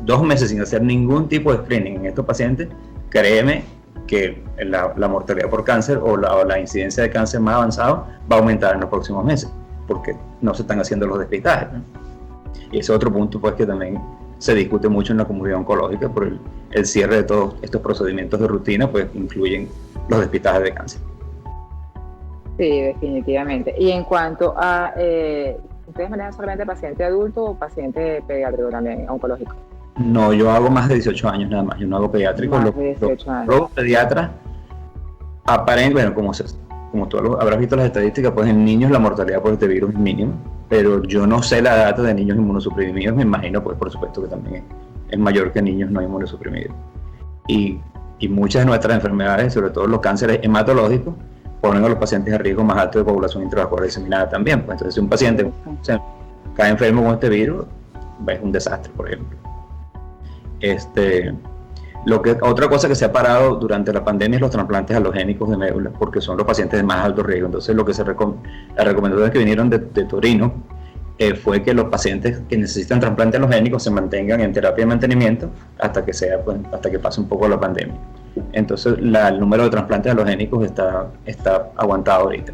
2 meses sin hacer ningún tipo de screening en estos pacientes, créeme que la mortalidad por cáncer o la incidencia de cáncer más avanzado va a aumentar en los próximos meses, porque no se están haciendo los despistajes, ¿no? Y ese otro punto pues que también se discute mucho en la comunidad oncológica por el cierre de todos estos procedimientos de rutina, pues incluyen los despistajes de cáncer.
Sí, definitivamente. Y en cuanto a, ¿ustedes manejan solamente paciente adulto o paciente pediátrico también, oncológico?
No, yo hago más de 18 años nada más, yo no hago pediátrico.
Más de 18 años.
Los pediatras, bueno, como tú habrás visto las estadísticas, pues en niños la mortalidad por este virus es mínima, pero yo no sé la data de niños inmunosuprimidos, me imagino, pues por supuesto que también es mayor que niños no inmunosuprimidos. Y muchas de nuestras enfermedades, sobre todo los cánceres hematológicos, ponen a los pacientes a riesgo más alto de población intravascular diseminada también. Pues entonces, si un paciente cae enfermo con este virus, es un desastre, por ejemplo. Otra cosa que se ha parado durante la pandemia es los trasplantes halogénicos de médula, porque son los pacientes de más alto riesgo. Entonces, lo que las recomendaciones que vinieron de Torino fue que los pacientes que necesitan trasplante halogénico se mantengan en terapia de mantenimiento hasta que pase un poco la pandemia. Entonces, el número de trasplantes halogénicos está aguantado ahorita.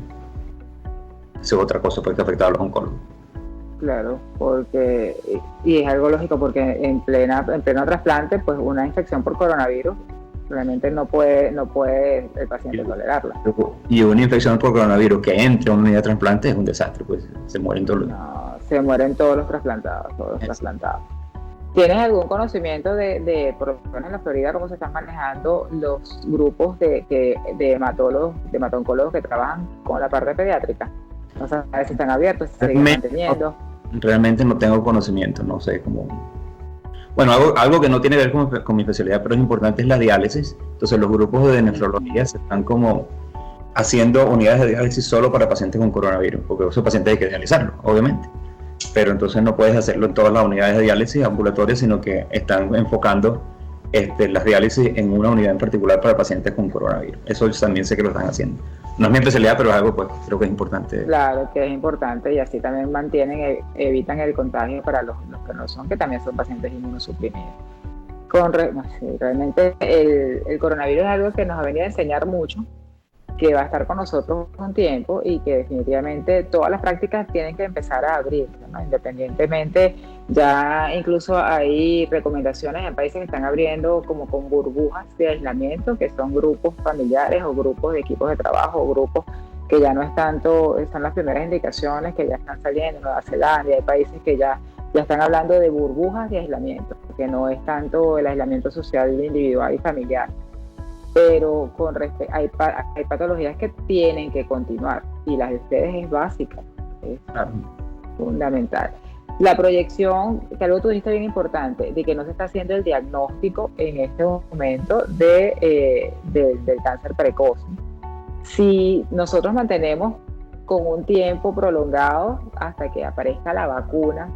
Esa es otra cosa que afecta a los oncólogos.
Claro, y es algo lógico, porque en pleno trasplante, pues una infección por coronavirus realmente no puede el paciente tolerarla.
Y una infección por coronavirus que entre a una unidad de trasplante es un desastre, pues se mueren todos
los trasplantados, trasplantados. ¿Tienes algún conocimiento de por lo menos en la Florida, cómo se están manejando los grupos de hemato-oncólogos que trabajan con la parte pediátrica? No sabes si están abiertos, si se siguen manteniendo.
Realmente no tengo conocimiento, no sé cómo. Bueno, algo que no tiene que ver con mi especialidad, pero es importante, es la diálisis. Entonces, los grupos de nefrología se están como haciendo unidades de diálisis solo para pacientes con coronavirus, porque esos pacientes hay que dializarlos, obviamente. Pero entonces no puedes hacerlo en todas las unidades de diálisis ambulatorias, sino que están enfocando las diálisis en una unidad en particular para pacientes con coronavirus. Eso también sé que lo están haciendo. No es mi especialidad, pero es algo, pues, creo que es importante.
Claro que es importante, y así también evitan el contagio para los que no son, que también son pacientes inmunosuprimidos. Realmente el coronavirus es algo que nos ha venido a enseñar mucho, que va a estar con nosotros un tiempo, y que definitivamente todas las prácticas tienen que empezar a abrir, ¿no? Independientemente, ya incluso hay recomendaciones en países que están abriendo como con burbujas de aislamiento, que son grupos familiares o grupos de equipos de trabajo o grupos que ya no es tanto, son las primeras indicaciones que ya están saliendo. En Nueva Zelanda hay países que ya están hablando de burbujas de aislamiento, que no es tanto el aislamiento social individual y familiar. Pero hay patologías que tienen que continuar, y las de ustedes es básica, es fundamental. La proyección, que algo tú dijiste bien importante, de que no se está haciendo el diagnóstico en este momento del cáncer precoz. Si nosotros mantenemos con un tiempo prolongado hasta que aparezca la vacuna,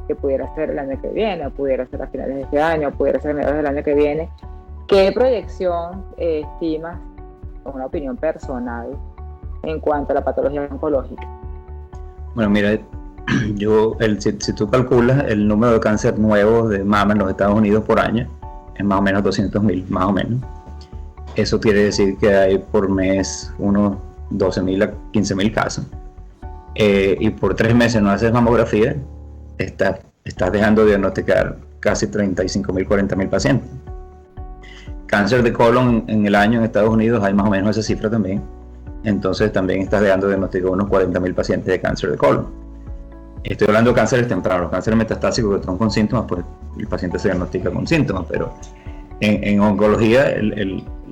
que pudiera ser el año que viene, o pudiera ser a finales de este año, o pudiera ser a mediados del año que viene, ¿qué proyección estimas, con una opinión personal, en cuanto a la patología oncológica?
Bueno, mira, si tú calculas el número de cáncer nuevos de mama en los Estados Unidos por año, es más o menos 200,000, más o menos. Eso quiere decir que hay por mes unos 12,000 a 15,000 casos. Y por 3 meses no haces mamografía, estás dejando de diagnosticar casi 35,000, 40,000 pacientes. Cáncer de colon en el año en Estados Unidos hay más o menos esa cifra también. Entonces también estás dejando de diagnosticar unos 40,000 pacientes de cáncer de colon. Estoy hablando de cánceres tempranos. Los cánceres metastásicos que son con síntomas, pues el paciente se diagnostica con síntomas, pero en oncología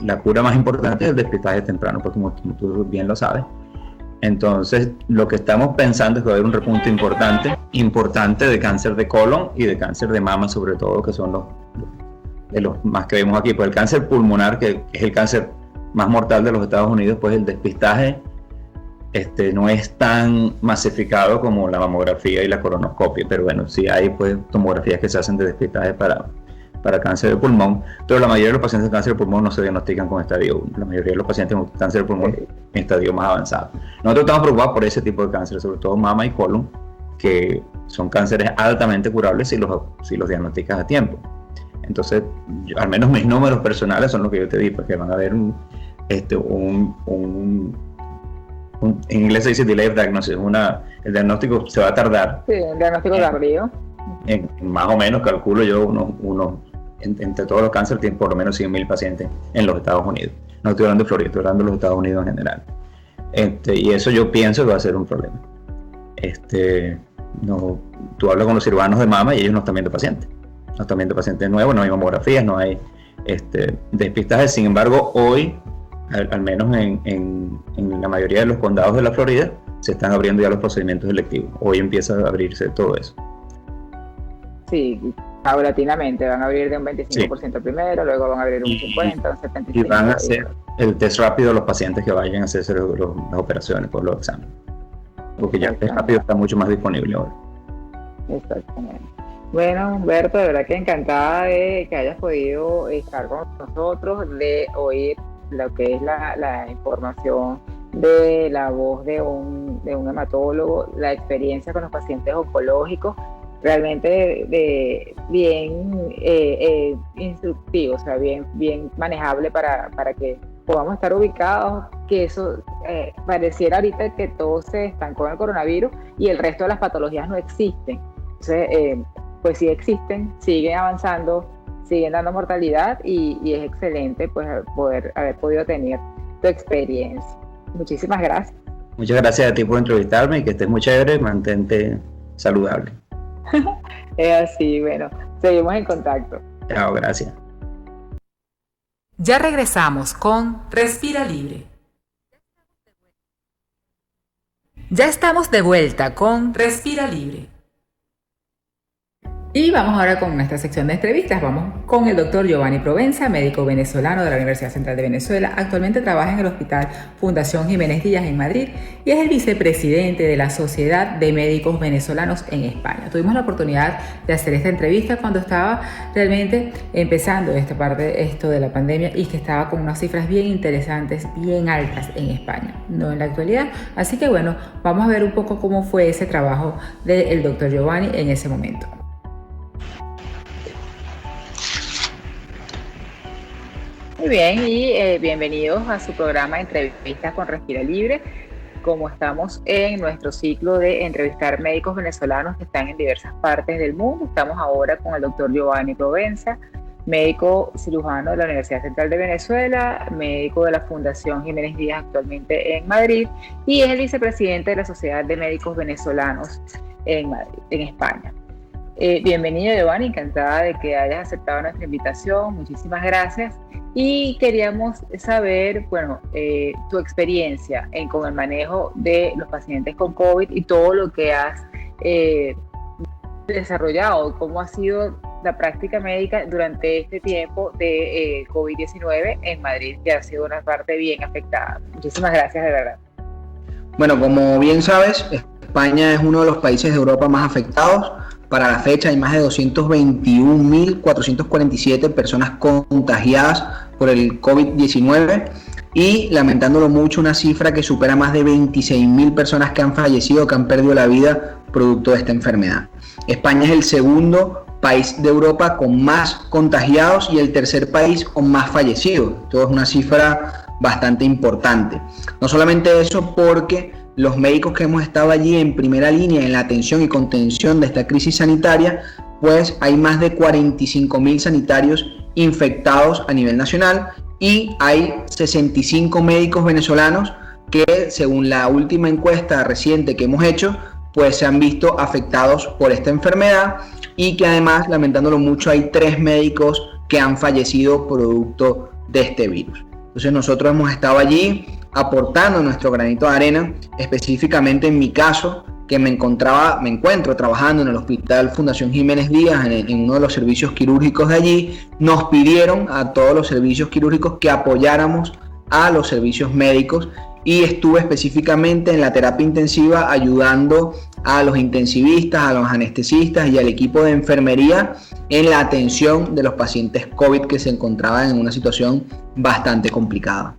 la cura más importante es el despistaje temprano, pues como tú bien lo sabes. Entonces lo que estamos pensando es que va a haber un repunte importante de cáncer de colon y de cáncer de mama, sobre todo, que son de los más que vemos aquí. Pues el cáncer pulmonar, que es el cáncer más mortal de los Estados Unidos, pues el despistaje no es tan masificado como la mamografía y la colonoscopia, pero bueno, sí hay pues tomografías que se hacen de despistaje para cáncer de pulmón, pero la mayoría de los pacientes de cáncer de pulmón no se diagnostican con estadio 1, la mayoría de los pacientes con cáncer de pulmón en estadio más avanzado. Nosotros estamos preocupados por ese tipo de cáncer, sobre todo mama y colon, que son cánceres altamente curables si los diagnosticas a tiempo. Entonces, al menos mis números personales son los que yo te di, porque van a haber en inglés se dice delay of diagnosis, el diagnóstico se va a tardar.
Sí, el diagnóstico tardío.
Más o menos, calculo yo, entre todos los cánceres tienen por lo menos 100,000 pacientes en los Estados Unidos. No estoy hablando de Florida, estoy hablando de los Estados Unidos en general. Y eso yo pienso que va a ser un problema. Tú hablas con los cirujanos de mama y ellos no están viendo pacientes. No están viendo pacientes nuevos, no hay mamografías, no hay despistaje. Sin embargo, hoy, al menos en la mayoría de los condados de la Florida, se están abriendo ya los procedimientos electivos. Hoy empieza a abrirse todo eso.
Sí, paulatinamente van a abrir de un 25% primero, luego van a abrir un 50%, un 75%.
Y van a ser el test rápido a los pacientes que vayan a hacerse las operaciones por los exámenes. Porque ya el test rápido está mucho más disponible ahora.
Exactamente. Bueno, Humberto, de verdad que encantada de que hayas podido estar con nosotros, de oír lo que es la información de la voz de un hematólogo, la experiencia con los pacientes oncológicos, realmente bien instructivo, o sea, bien manejable para que podamos estar ubicados, que eso pareciera ahorita que todo se estancó en el coronavirus y el resto de las patologías no existen. Entonces, pues sí existen, siguen avanzando, siguen dando mortalidad y es excelente pues haber podido tener tu experiencia. Muchísimas gracias.
Muchas gracias a ti por entrevistarme y que estés muy chévere, mantente saludable.
Es así, bueno, seguimos en contacto.
Chao, gracias.
Ya regresamos con Respira Libre. Ya estamos de vuelta con Respira Libre. Y vamos ahora con nuestra sección de entrevistas. Vamos con el doctor Giovanni Provenza, médico venezolano de la Universidad Central de Venezuela. Actualmente trabaja en el Hospital Fundación Jiménez Díaz en Madrid y es el vicepresidente de la Sociedad de Médicos Venezolanos en España. Tuvimos la oportunidad de hacer esta entrevista cuando estaba realmente empezando esto de la pandemia y que estaba con unas cifras bien interesantes, bien altas en España, no en la actualidad. Así que bueno, vamos a ver un poco cómo fue ese trabajo del doctor Giovanni en ese momento.
Muy bien, y bienvenidos a su programa Entrevistas con Respira Libre. Como estamos en nuestro ciclo de entrevistar médicos venezolanos que están en diversas partes del mundo, estamos ahora con el doctor Giovanni Provenza, médico cirujano de la Universidad Central de Venezuela, médico de la Fundación Jiménez Díaz actualmente en Madrid y es el vicepresidente de la Sociedad de Médicos Venezolanos en Madrid, en España. Bienvenido, Giovanni, encantada de que hayas aceptado nuestra invitación, muchísimas gracias. Y queríamos saber, bueno, tu experiencia con el manejo de los pacientes con COVID y todo lo que has desarrollado, cómo ha sido la práctica médica durante este tiempo de COVID-19 en Madrid, que ha sido una parte bien afectada. Muchísimas gracias, de verdad.
Bueno, como bien sabes, España es uno de los países de Europa más afectados. Para la fecha hay más de 221.447 personas contagiadas por el COVID-19 y, lamentándolo mucho, una cifra que supera más de 26.000 personas que han fallecido, que han perdido la vida producto de esta enfermedad. España es el segundo país de Europa con más contagiados y el tercer país con más fallecidos. Esto es una cifra bastante importante. No solamente eso, porque los médicos que hemos estado allí en primera línea en la atención y contención de esta crisis sanitaria, pues hay más de 45.000 sanitarios infectados a nivel nacional y hay 65 médicos venezolanos que, según la última encuesta reciente que hemos hecho, pues se han visto afectados por esta enfermedad y que además, lamentándolo mucho, hay 3 médicos que han fallecido producto de este virus. Entonces nosotros hemos estado allí aportando nuestro granito de arena, específicamente en mi caso, que me encuentro trabajando en el Hospital Fundación Jiménez Díaz, en uno de los servicios quirúrgicos de allí. Nos pidieron a todos los servicios quirúrgicos que apoyáramos a los servicios médicos y estuve específicamente en la terapia intensiva ayudando a los intensivistas, a los anestesistas y al equipo de enfermería en la atención de los pacientes COVID que se encontraban en una situación bastante complicada.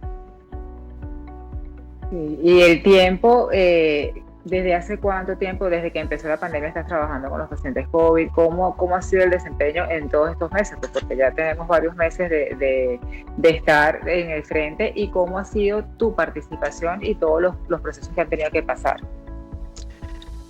Y el tiempo, ¿desde hace cuánto tiempo, desde que empezó la pandemia, estás trabajando con los pacientes COVID? ¿Cómo ha sido el desempeño en todos estos meses? Pues porque ya tenemos varios meses de estar en el frente. ¿Y cómo ha sido tu participación y todos los procesos que han tenido que pasar?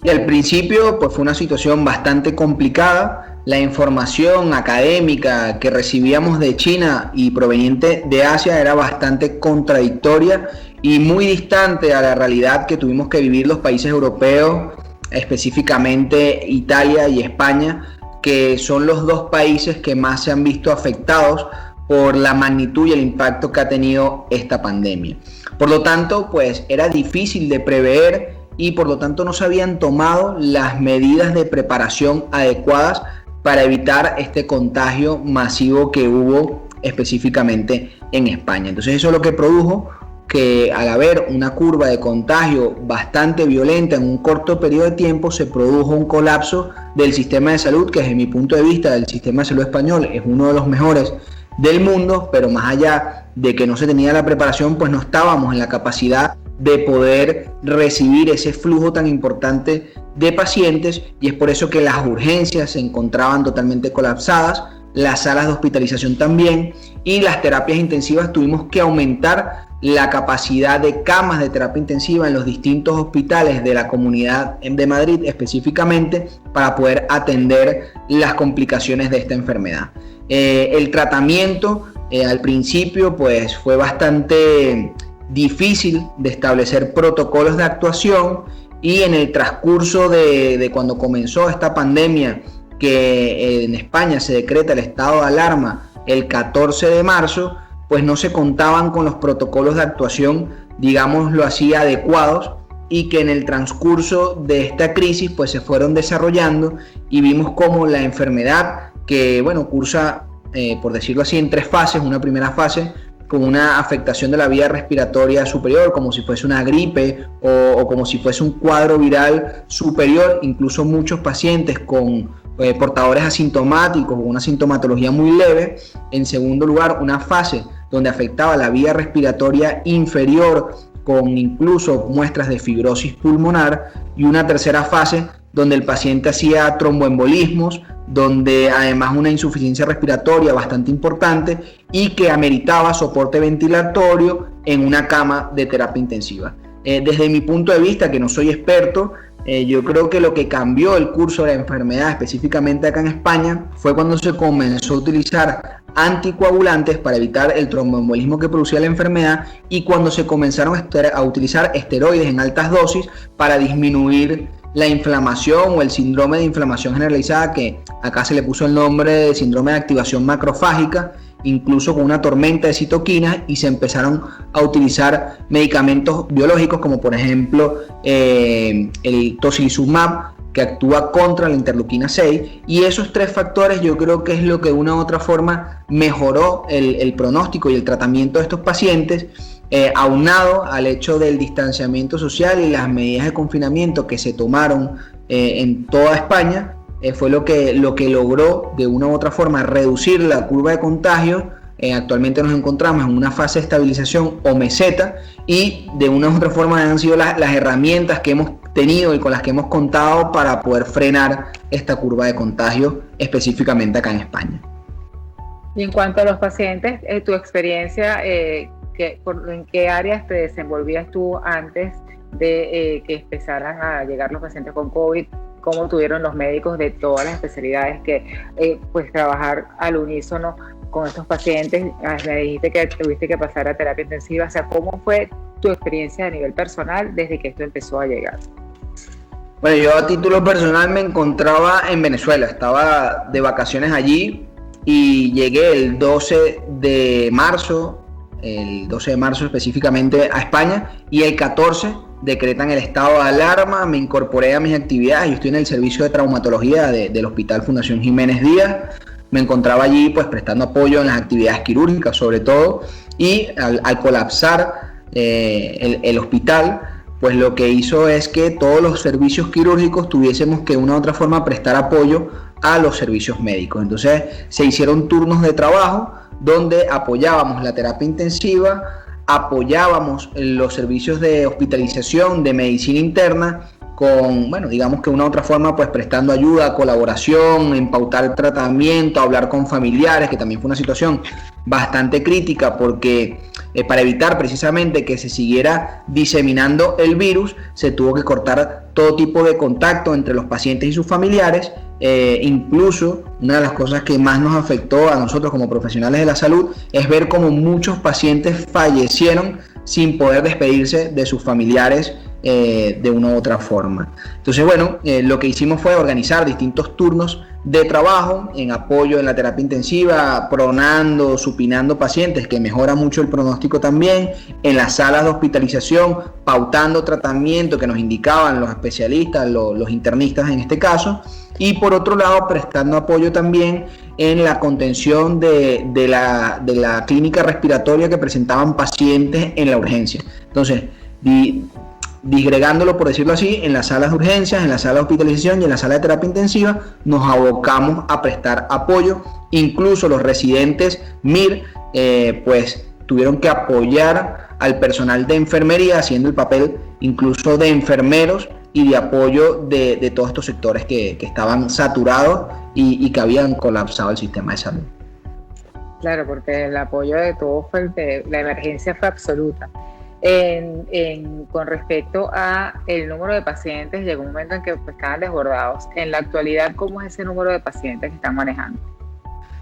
Y al principio pues fue una situación bastante complicada. La información académica que recibíamos de China y proveniente de Asia era bastante contradictoria y muy distante a la realidad que tuvimos que vivir los países europeos, específicamente Italia y España, que son los 2 países que más se han visto afectados por la magnitud y el impacto que ha tenido esta pandemia. Por lo tanto, pues era difícil de prever y por lo tanto no se habían tomado las medidas de preparación adecuadas para evitar este contagio masivo que hubo específicamente en España. Entonces eso es lo que produjo que, al haber una curva de contagio bastante violenta en un corto periodo de tiempo, se produjo un colapso del sistema de salud, que desde mi punto de vista el sistema de salud español es uno de los mejores del mundo, pero más allá de que no se tenía la preparación, pues no estábamos en la capacidad de poder recibir ese flujo tan importante de pacientes, y es por eso que las urgencias se encontraban totalmente colapsadas, las salas de hospitalización también, y las terapias intensivas tuvimos que aumentar la capacidad de camas de terapia intensiva en los distintos hospitales de la Comunidad de Madrid específicamente, para poder atender las complicaciones de esta enfermedad. El tratamiento al principio pues fue bastante difícil de establecer protocolos de actuación, y en el transcurso de cuando comenzó esta pandemia, que en España se decreta el estado de alarma el 14 de marzo, pues no se contaban con los protocolos de actuación, digámoslo así, adecuados, y que en el transcurso de esta crisis pues se fueron desarrollando, y vimos cómo la enfermedad, que bueno, cursa, por decirlo así, en 3 fases. Una primera fase con una afectación de la vía respiratoria superior, como si fuese una gripe o como si fuese un cuadro viral superior, incluso muchos pacientes con portadores asintomáticos o una sintomatología muy leve. En segundo lugar, una fase donde afectaba la vía respiratoria inferior, con incluso muestras de fibrosis pulmonar, y una tercera fase donde el paciente hacía tromboembolismos, donde además una insuficiencia respiratoria bastante importante y que ameritaba soporte ventilatorio en una cama de terapia intensiva. Desde mi punto de vista, que no soy experto, yo creo que lo que cambió el curso de la enfermedad, específicamente acá en España, fue cuando se comenzó a utilizar anticoagulantes para evitar el tromboembolismo que producía la enfermedad, y cuando se comenzaron a utilizar esteroides en altas dosis para disminuir la inflamación o el síndrome de inflamación generalizada, que acá se le puso el nombre de síndrome de activación macrofágica, incluso con una tormenta de citoquinas, y se empezaron a utilizar medicamentos biológicos como por ejemplo el tocilizumab, que actúa contra la interleuquina 6, y esos 3 factores yo creo que es lo que de una u otra forma mejoró el pronóstico y el tratamiento de estos pacientes, aunado al hecho del distanciamiento social y las medidas de confinamiento que se tomaron en toda España. Fue lo que logró de una u otra forma reducir la curva de contagio. Actualmente nos encontramos en una fase de estabilización o meseta, y de una u otra forma han sido las herramientas que hemos tenido y con las que hemos contado para poder frenar esta curva de contagio, específicamente acá en España.
Y en cuanto a los pacientes, tu experiencia, ¿en qué áreas te desenvolvías tú antes de que empezaran a llegar los pacientes con COVID? ¿Cómo tuvieron los médicos de todas las especialidades que pues trabajar al unísono con estos pacientes? Me dijiste que tuviste que pasar a terapia intensiva. O sea, ¿cómo fue tu experiencia a nivel personal desde que esto empezó a llegar?
Bueno, yo a título personal me encontraba en Venezuela, estaba de vacaciones allí, y llegué el 12 de marzo específicamente a España, y el 14 decretan el estado de alarma. Me incorporé a mis actividades. Yo estoy en el servicio de traumatología del Hospital Fundación Jiménez Díaz. Me encontraba allí pues prestando apoyo en las actividades quirúrgicas sobre todo, y al colapsar el hospital, pues lo que hizo es que todos los servicios quirúrgicos tuviésemos que de una u otra forma prestar apoyo a los servicios médicos. Entonces se hicieron turnos de trabajo donde apoyábamos la terapia intensiva, apoyábamos los servicios de hospitalización, de medicina interna, con, bueno, digamos que de una u otra forma, pues prestando ayuda, colaboración, en pautar el tratamiento, hablar con familiares, que también fue una situación bastante crítica, porque para evitar precisamente que se siguiera diseminando el virus, se tuvo que cortar todo tipo de contacto entre los pacientes y sus familiares. Incluso una de las cosas que más nos afectó a nosotros como profesionales de la salud es ver cómo muchos pacientes fallecieron sin poder despedirse de sus familiares de una u otra forma. Entonces, bueno, lo que hicimos fue organizar distintos turnos de trabajo en apoyo en la terapia intensiva, pronando, supinando pacientes, que mejora mucho el pronóstico también, en las salas de hospitalización, pautando tratamiento que nos indicaban los especialistas, los internistas en este caso, y por otro lado prestando apoyo también en la contención de la clínica respiratoria que presentaban pacientes en la urgencia. Entonces, disgregándolo, por decirlo así, en las salas de urgencias, en la sala de hospitalización y en la sala de terapia intensiva, nos abocamos a prestar apoyo. Incluso los residentes MIR, pues tuvieron que apoyar al personal de enfermería, haciendo el papel incluso de enfermeros y de apoyo de todos estos sectores que estaban saturados y que habían colapsado el sistema de salud.
Claro, porque el apoyo de todos la emergencia fue absoluta. Con respecto a el número de pacientes, llegó un momento en que pues, estaban desbordados. En la actualidad, ¿cómo es ese número de pacientes que están manejando?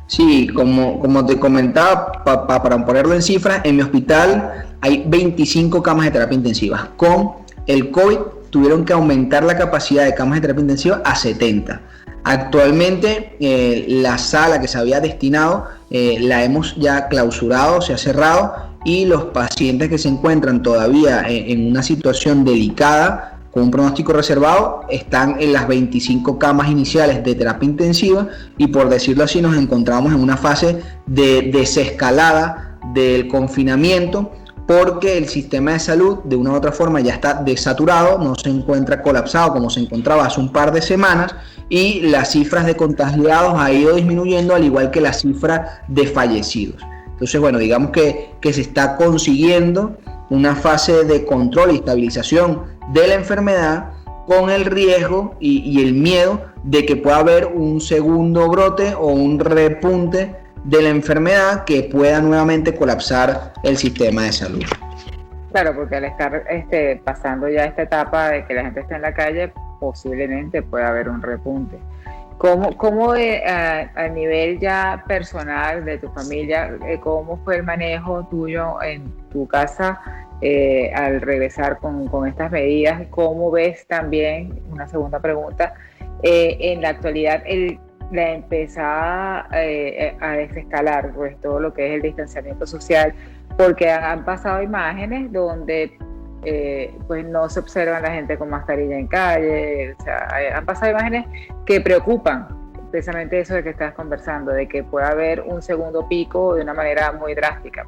Sí, como te comentaba, para ponerlo en cifras, en mi hospital hay 25 camas de terapia intensiva. Con el COVID tuvieron que aumentar la capacidad de camas de terapia intensiva a 70. Actualmente la sala que se había destinado la hemos ya clausurado, se ha cerrado, y los pacientes que se encuentran todavía en una situación delicada con un pronóstico reservado están en las 25 camas iniciales de terapia intensiva, y por decirlo así nos encontramos en una fase de desescalada del confinamiento, porque el sistema de salud de una u otra forma ya está desaturado, no se encuentra colapsado como se encontraba hace un par de semanas, y las cifras de contagiados ha ido disminuyendo, al igual que las cifras de fallecidos. Entonces, bueno, digamos que se está consiguiendo una fase de control y estabilización de la enfermedad, con el riesgo y el miedo de que pueda haber un segundo brote o un repunte de la enfermedad que pueda nuevamente colapsar el sistema de salud.
Claro, porque al estar pasando ya esta etapa de que la gente está en la calle, posiblemente pueda haber un repunte. ¿Cómo a nivel ya personal de tu familia, cómo fue el manejo tuyo en tu casa al regresar con estas medidas? ¿Cómo ves también, una segunda pregunta, en la actualidad la empezada a desescalar pues, todo lo que es el distanciamiento social? Porque han pasado imágenes donde pues no se observa la gente con mascarilla en calle, o sea, han pasado imágenes que preocupan, precisamente eso de que estás conversando, de que pueda haber un segundo pico de una manera muy drástica.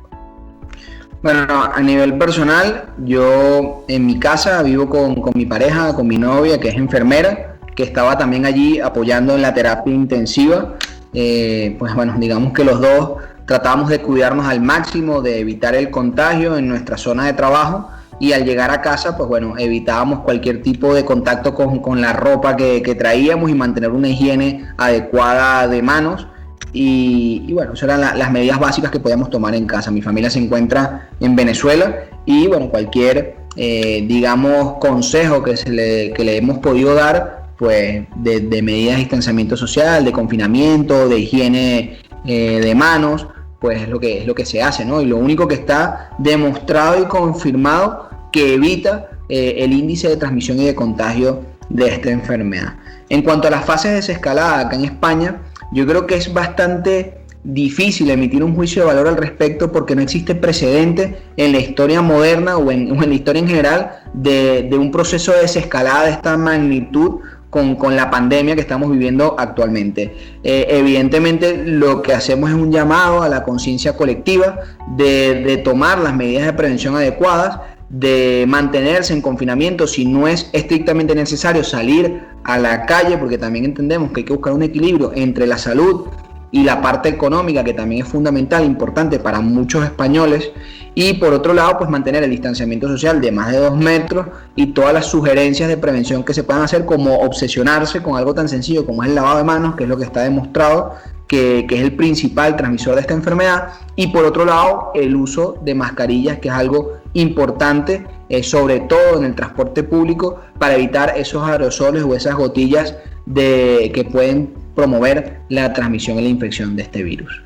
Bueno, a nivel personal, yo en mi casa vivo con mi pareja, con mi novia, que es enfermera, que estaba también allí apoyando en la terapia intensiva. Pues bueno, digamos que los dos tratábamos de cuidarnos al máximo, de evitar el contagio en nuestra zona de trabajo, y al llegar a casa, pues bueno, evitábamos cualquier tipo de contacto con la ropa que traíamos, y mantener una higiene adecuada de manos. Y bueno, esas eran las medidas básicas que podíamos tomar en casa. Mi familia se encuentra en Venezuela, y bueno, cualquier, digamos, consejo que le hemos podido dar, pues de medidas de distanciamiento social, de confinamiento, de higiene de manos, pues es lo que se hace, ¿no? Y lo único que está demostrado y confirmado que evita el índice de transmisión y de contagio de esta enfermedad. En cuanto a las fases de desescalada acá en España, yo creo que es bastante difícil emitir un juicio de valor al respecto, porque no existe precedente en la historia moderna o en la historia en general de un proceso de desescalada de esta magnitud con la pandemia que estamos viviendo actualmente. Evidentemente lo que hacemos es un llamado a la conciencia colectiva de tomar las medidas de prevención adecuadas, de mantenerse en confinamiento si no es estrictamente necesario salir a la calle, porque también entendemos que hay que buscar un equilibrio entre la salud y la parte económica, que también es fundamental, importante para muchos españoles, y por otro lado, pues mantener el distanciamiento social de más de 2 metros y todas las sugerencias de prevención que se puedan hacer, como obsesionarse con algo tan sencillo como es el lavado de manos, que es lo que está demostrado que es el principal transmisor de esta enfermedad, y por otro lado, el uso de mascarillas, que es algo importante, sobre todo en el transporte público, para evitar esos aerosoles o esas gotillas que pueden promover la transmisión y la infección de este virus.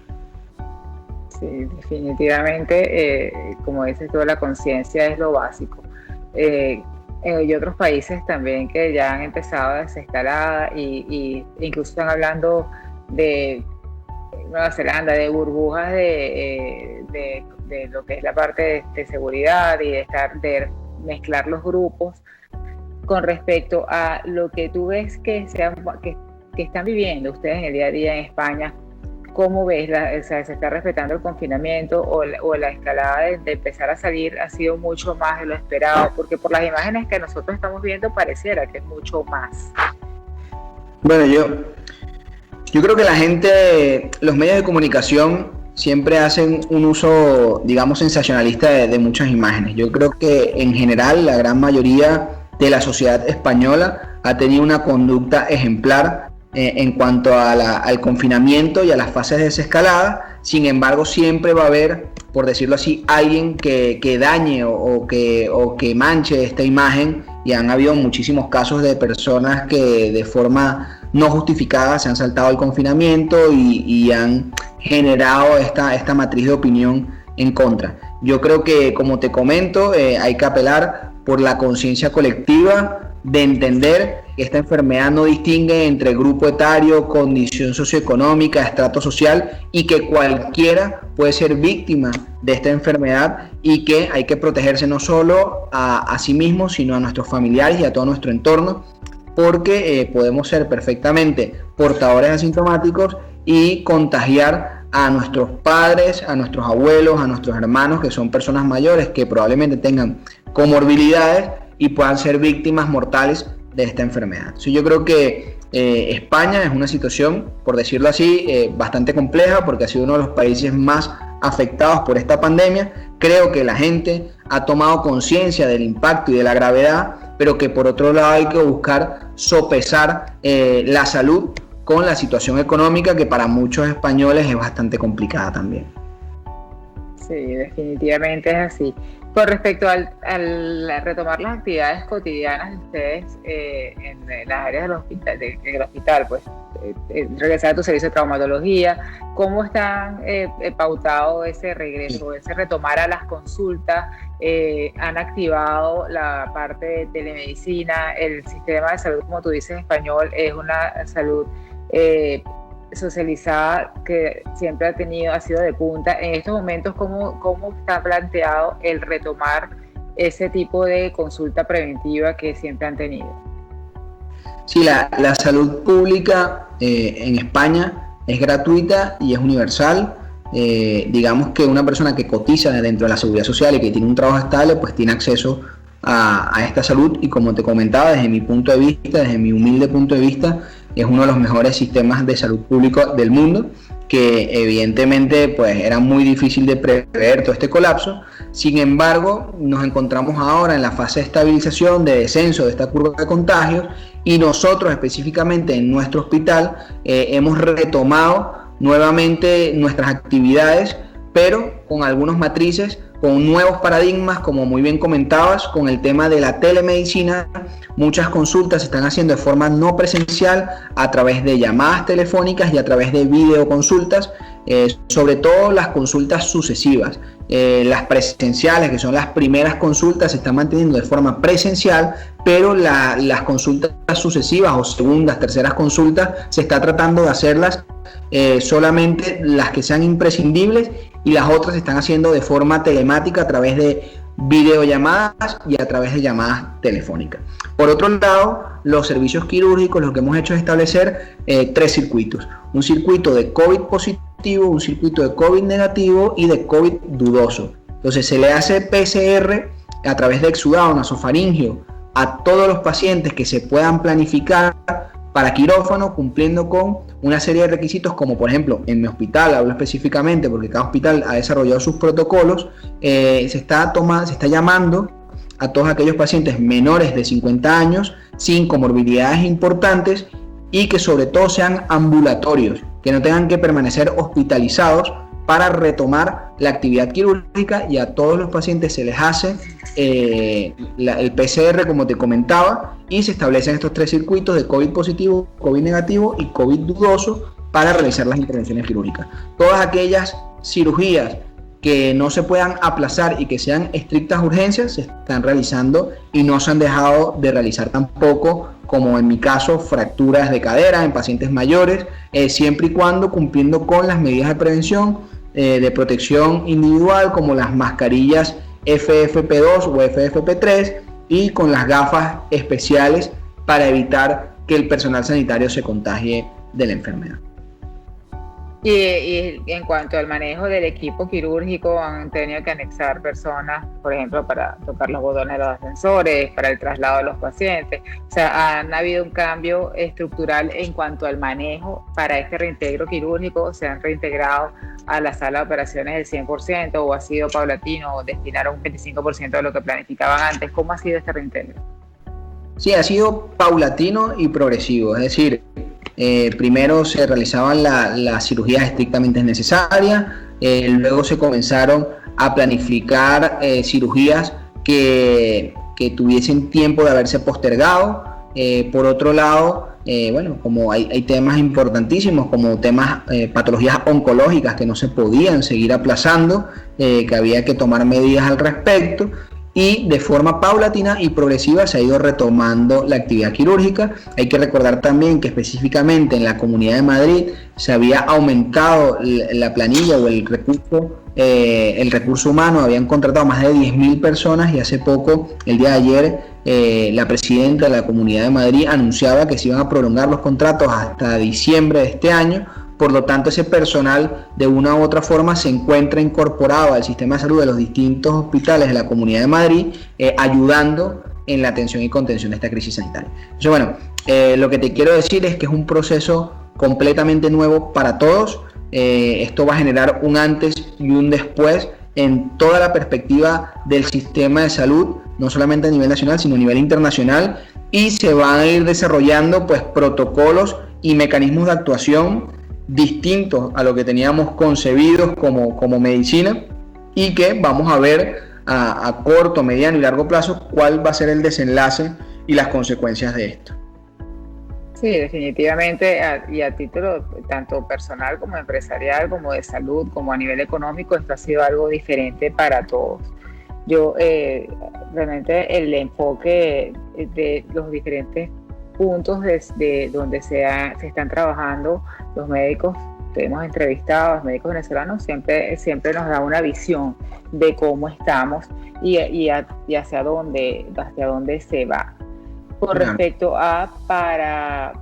Sí, definitivamente, como dices tú, la conciencia es lo básico. Y otros países también que ya han empezado a desescalar y incluso están hablando de Nueva Zelanda, de burbujas de lo que es la parte de seguridad y de mezclar los grupos. Con respecto a lo que tú ves que están viviendo ustedes en el día a día en España, ¿Cómo ves? ¿Se está respetando el confinamiento o la escalada de empezar a salir ha sido mucho más de lo esperado? Porque por las imágenes que nosotros estamos viendo pareciera que es mucho más.
Bueno, yo creo que la gente, los medios de comunicación siempre hacen un uso, digamos, sensacionalista de muchas imágenes. Yo creo que en general la gran mayoría de la sociedad española ha tenido una conducta ejemplar en cuanto al confinamiento y a las fases de desescalada. Sin embargo, siempre va a haber, por decirlo así, alguien que dañe o que manche esta imagen, y han habido muchísimos casos de personas que de forma no justificada se han saltado el confinamiento y han generado esta matriz de opinión en contra. Yo creo que, como te comento, hay que apelar por la conciencia colectiva de entender que esta enfermedad no distingue entre grupo etario, condición socioeconómica, estrato social, y que cualquiera puede ser víctima de esta enfermedad, y que hay que protegerse no solo a sí mismo, sino a nuestros familiares y a todo nuestro entorno, porque podemos ser perfectamente portadores asintomáticos y contagiar a nuestros padres, a nuestros abuelos, a nuestros hermanos, que son personas mayores que probablemente tengan comorbilidades y puedan ser víctimas mortales de esta enfermedad. Entonces, yo creo que España es una situación, por decirlo así, bastante compleja, porque ha sido uno de los países más afectados por esta pandemia. Creo que la gente ha tomado conciencia del impacto y de la gravedad, pero que por otro lado hay que buscar sopesar la salud con la situación económica, que para muchos españoles es bastante complicada también.
Sí, definitivamente es así. Con respecto al retomar las actividades cotidianas de ustedes en las áreas del hospital, pues regresar a tu servicio de traumatología, ¿cómo están pautado ese regreso, ese retomar a las consultas? ¿Han activado la parte de telemedicina? El sistema de salud, como tú dices, español, es una salud socializada que siempre ha sido de punta. En estos momentos, ¿cómo está planteado el retomar ese tipo de consulta preventiva que siempre han tenido?
Sí, la salud pública en España es gratuita y es universal. Digamos que una persona que cotiza dentro de la seguridad social y que tiene un trabajo estable, pues tiene acceso a esta salud, y como te comentaba, desde mi punto de vista, desde mi humilde punto de vista, es uno de los mejores sistemas de salud público del mundo, que evidentemente pues era muy difícil de prever todo este colapso. Sin embargo, nos encontramos ahora en la fase de estabilización, de descenso de esta curva de contagios, y nosotros específicamente en nuestro hospital hemos retomado nuevamente nuestras actividades, pero con algunos matrices, con nuevos paradigmas, como muy bien comentabas, con el tema de la telemedicina. Muchas consultas se están haciendo de forma no presencial, a través de llamadas telefónicas y a través de videoconsultas, sobre todo las consultas sucesivas. Las presenciales, que son las primeras consultas, se están manteniendo de forma presencial, pero las consultas sucesivas o segundas, terceras consultas, se está tratando de hacerlas solamente las que sean imprescindibles, y las otras se están haciendo de forma telemática a través de videollamadas y a través de llamadas telefónicas. Por otro lado, los servicios quirúrgicos, lo que hemos hecho es establecer 3 circuitos. Un circuito de COVID positivo, un circuito de COVID negativo y de COVID dudoso. Entonces se le hace PCR a través de exudado nasofaringeo a todos los pacientes que se puedan planificar para quirófano, cumpliendo con una serie de requisitos, como por ejemplo en mi hospital, hablo específicamente porque cada hospital ha desarrollado sus protocolos. Se está llamando a todos aquellos pacientes menores de 50 años sin comorbilidades importantes, y que sobre todo sean ambulatorios, que no tengan que permanecer hospitalizados, para retomar la actividad quirúrgica, y a todos los pacientes se les hace el PCR, como te comentaba, y se establecen estos 3 circuitos de COVID positivo, COVID negativo y COVID dudoso para realizar las intervenciones quirúrgicas. Todas aquellas cirugías que no se puedan aplazar y que sean estrictas urgencias se están realizando, y no se han dejado de realizar tampoco, como en mi caso, fracturas de cadera en pacientes mayores, siempre y cuando cumpliendo con las medidas de prevención, de protección individual, como las mascarillas FFP2 o FFP3, y con las gafas especiales para evitar que el personal sanitario se contagie de la enfermedad.
Y en cuanto al manejo del equipo quirúrgico, han tenido que anexar personas, por ejemplo, para tocar los botones de los ascensores, para el traslado de los pacientes. O sea, han habido un cambio estructural en cuanto al manejo para este reintegro quirúrgico. Se han reintegrado a la sala de operaciones del 100% o ha sido paulatino o destinaron un 25% de lo que planificaban antes. ¿Cómo ha sido este reintegro?
Sí, ha sido paulatino y progresivo, es decir, primero se realizaban las cirugías estrictamente necesarias, luego se comenzaron a planificar cirugías que tuviesen tiempo de haberse postergado. Por otro lado, como hay temas importantísimos como temas, patologías oncológicas que no se podían seguir aplazando, que había que tomar medidas al respecto. Y de forma paulatina y progresiva se ha ido retomando la actividad quirúrgica. Hay que recordar también que específicamente en la Comunidad de Madrid se había aumentado la planilla o el recurso humano, habían contratado más de 10.000 personas y hace poco, el día de ayer, la presidenta de la Comunidad de Madrid anunciaba que se iban a prolongar los contratos hasta diciembre de este año. Por lo tanto, ese personal de una u otra forma se encuentra incorporado al sistema de salud de los distintos hospitales de la Comunidad de Madrid, ayudando en la atención y contención de esta crisis sanitaria. Entonces, lo que te quiero decir es que es un proceso completamente nuevo para todos. Esto va a generar un antes y un después en toda la perspectiva del sistema de salud, no solamente a nivel nacional, sino a nivel internacional, y se van a ir desarrollando pues protocolos y mecanismos de actuación distintos a lo que teníamos concebidos como medicina, y que vamos a ver a corto, mediano y largo plazo cuál va a ser el desenlace y las consecuencias de esto.
Sí, definitivamente, y a título tanto personal como empresarial, como de salud, como a nivel económico, esto ha sido algo diferente para todos. Yo realmente el enfoque de los diferentes puntos de donde se están trabajando los médicos que hemos entrevistado, los médicos venezolanos, siempre nos da una visión de cómo estamos y hacia dónde se va. Con respecto a, para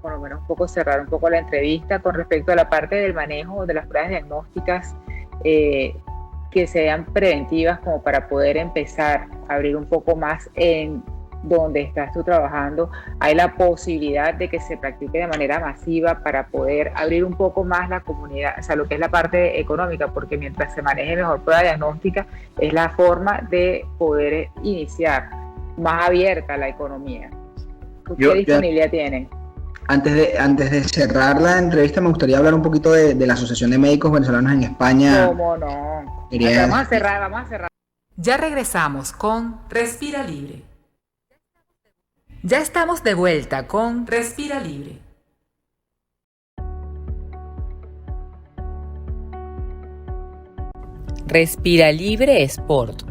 por lo menos un poco cerrar un poco la entrevista, con respecto a la parte del manejo de las pruebas diagnósticas, que sean preventivas como para poder empezar a abrir un poco más en donde estás tú trabajando, hay la posibilidad de que se practique de manera masiva para poder abrir un poco más la comunidad, o sea, lo que es la parte económica, porque mientras se maneje mejor prueba diagnóstica, es la forma de poder iniciar más abierta la economía. ¿Qué disponibilidad tienen?
Antes de cerrar la entrevista, me gustaría hablar un poquito de la Asociación de Médicos Venezolanos en España.
¿Cómo no? Vamos a cerrar.
Ya regresamos con Respira Libre. Ya estamos de vuelta con Respira Libre. Respira Libre Sport.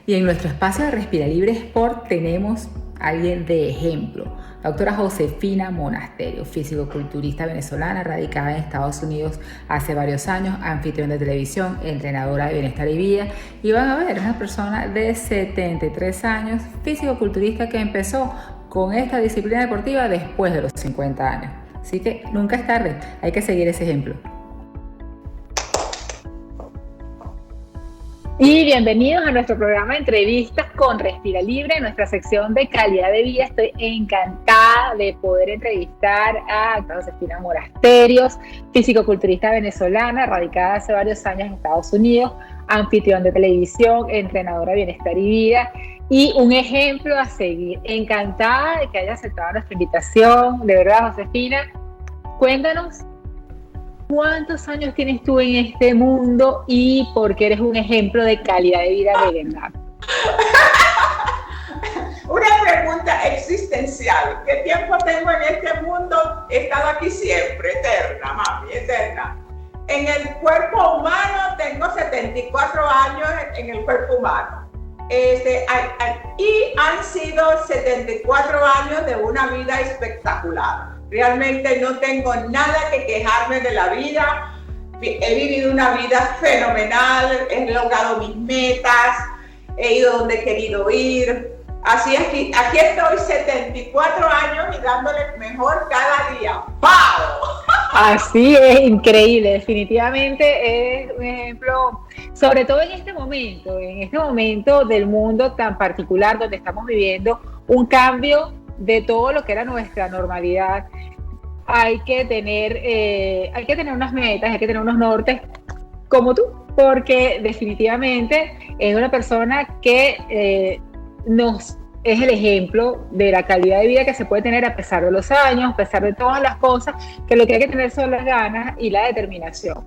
Y en nuestro espacio de Respira Libre Sport tenemos a alguien de ejemplo. La doctora Josefina Monasterio, físico-culturista venezolana, radicada en Estados Unidos hace varios años, anfitrión de televisión, entrenadora de bienestar y vida. Y van a ver, una persona de 73 años, físico-culturista que empezó con esta disciplina deportiva después de los 50 años. Así que nunca es tarde, hay que seguir ese ejemplo.
Y bienvenidos a nuestro programa de entrevistas con Respira Libre, nuestra sección de calidad de vida. Estoy encantada de poder entrevistar a Josefina Monasterios, físico-culturista venezolana, radicada hace varios años en Estados Unidos, anfitrión de televisión, entrenadora de bienestar y vida, y un ejemplo a seguir. Encantada de que haya aceptado nuestra invitación. De verdad, Josefina, cuéntanos, ¿cuántos años tienes tú en este mundo y por qué eres un ejemplo de calidad de vida de verdad?
Una pregunta existencial. ¿Qué tiempo tengo en este mundo? He estado aquí siempre, eterna, mami, eterna. En el cuerpo humano tengo 74 años en el cuerpo humano. Y han sido 74 años de una vida espectacular. Realmente no tengo nada que quejarme de la vida. He vivido una vida fenomenal, he logrado mis metas, he ido donde he querido ir, Así es que aquí estoy 74 años y dándole mejor cada día. ¡Pau!
Así es, increíble, definitivamente es un ejemplo, sobre todo en este momento del mundo tan particular donde estamos viviendo un cambio de todo lo que era nuestra normalidad. Hay que tener unas metas, hay que tener unos nortes como tú, porque definitivamente es una persona que es el ejemplo de la calidad de vida que se puede tener a pesar de los años, a pesar de todas las cosas, que lo que hay que tener son las ganas y la determinación.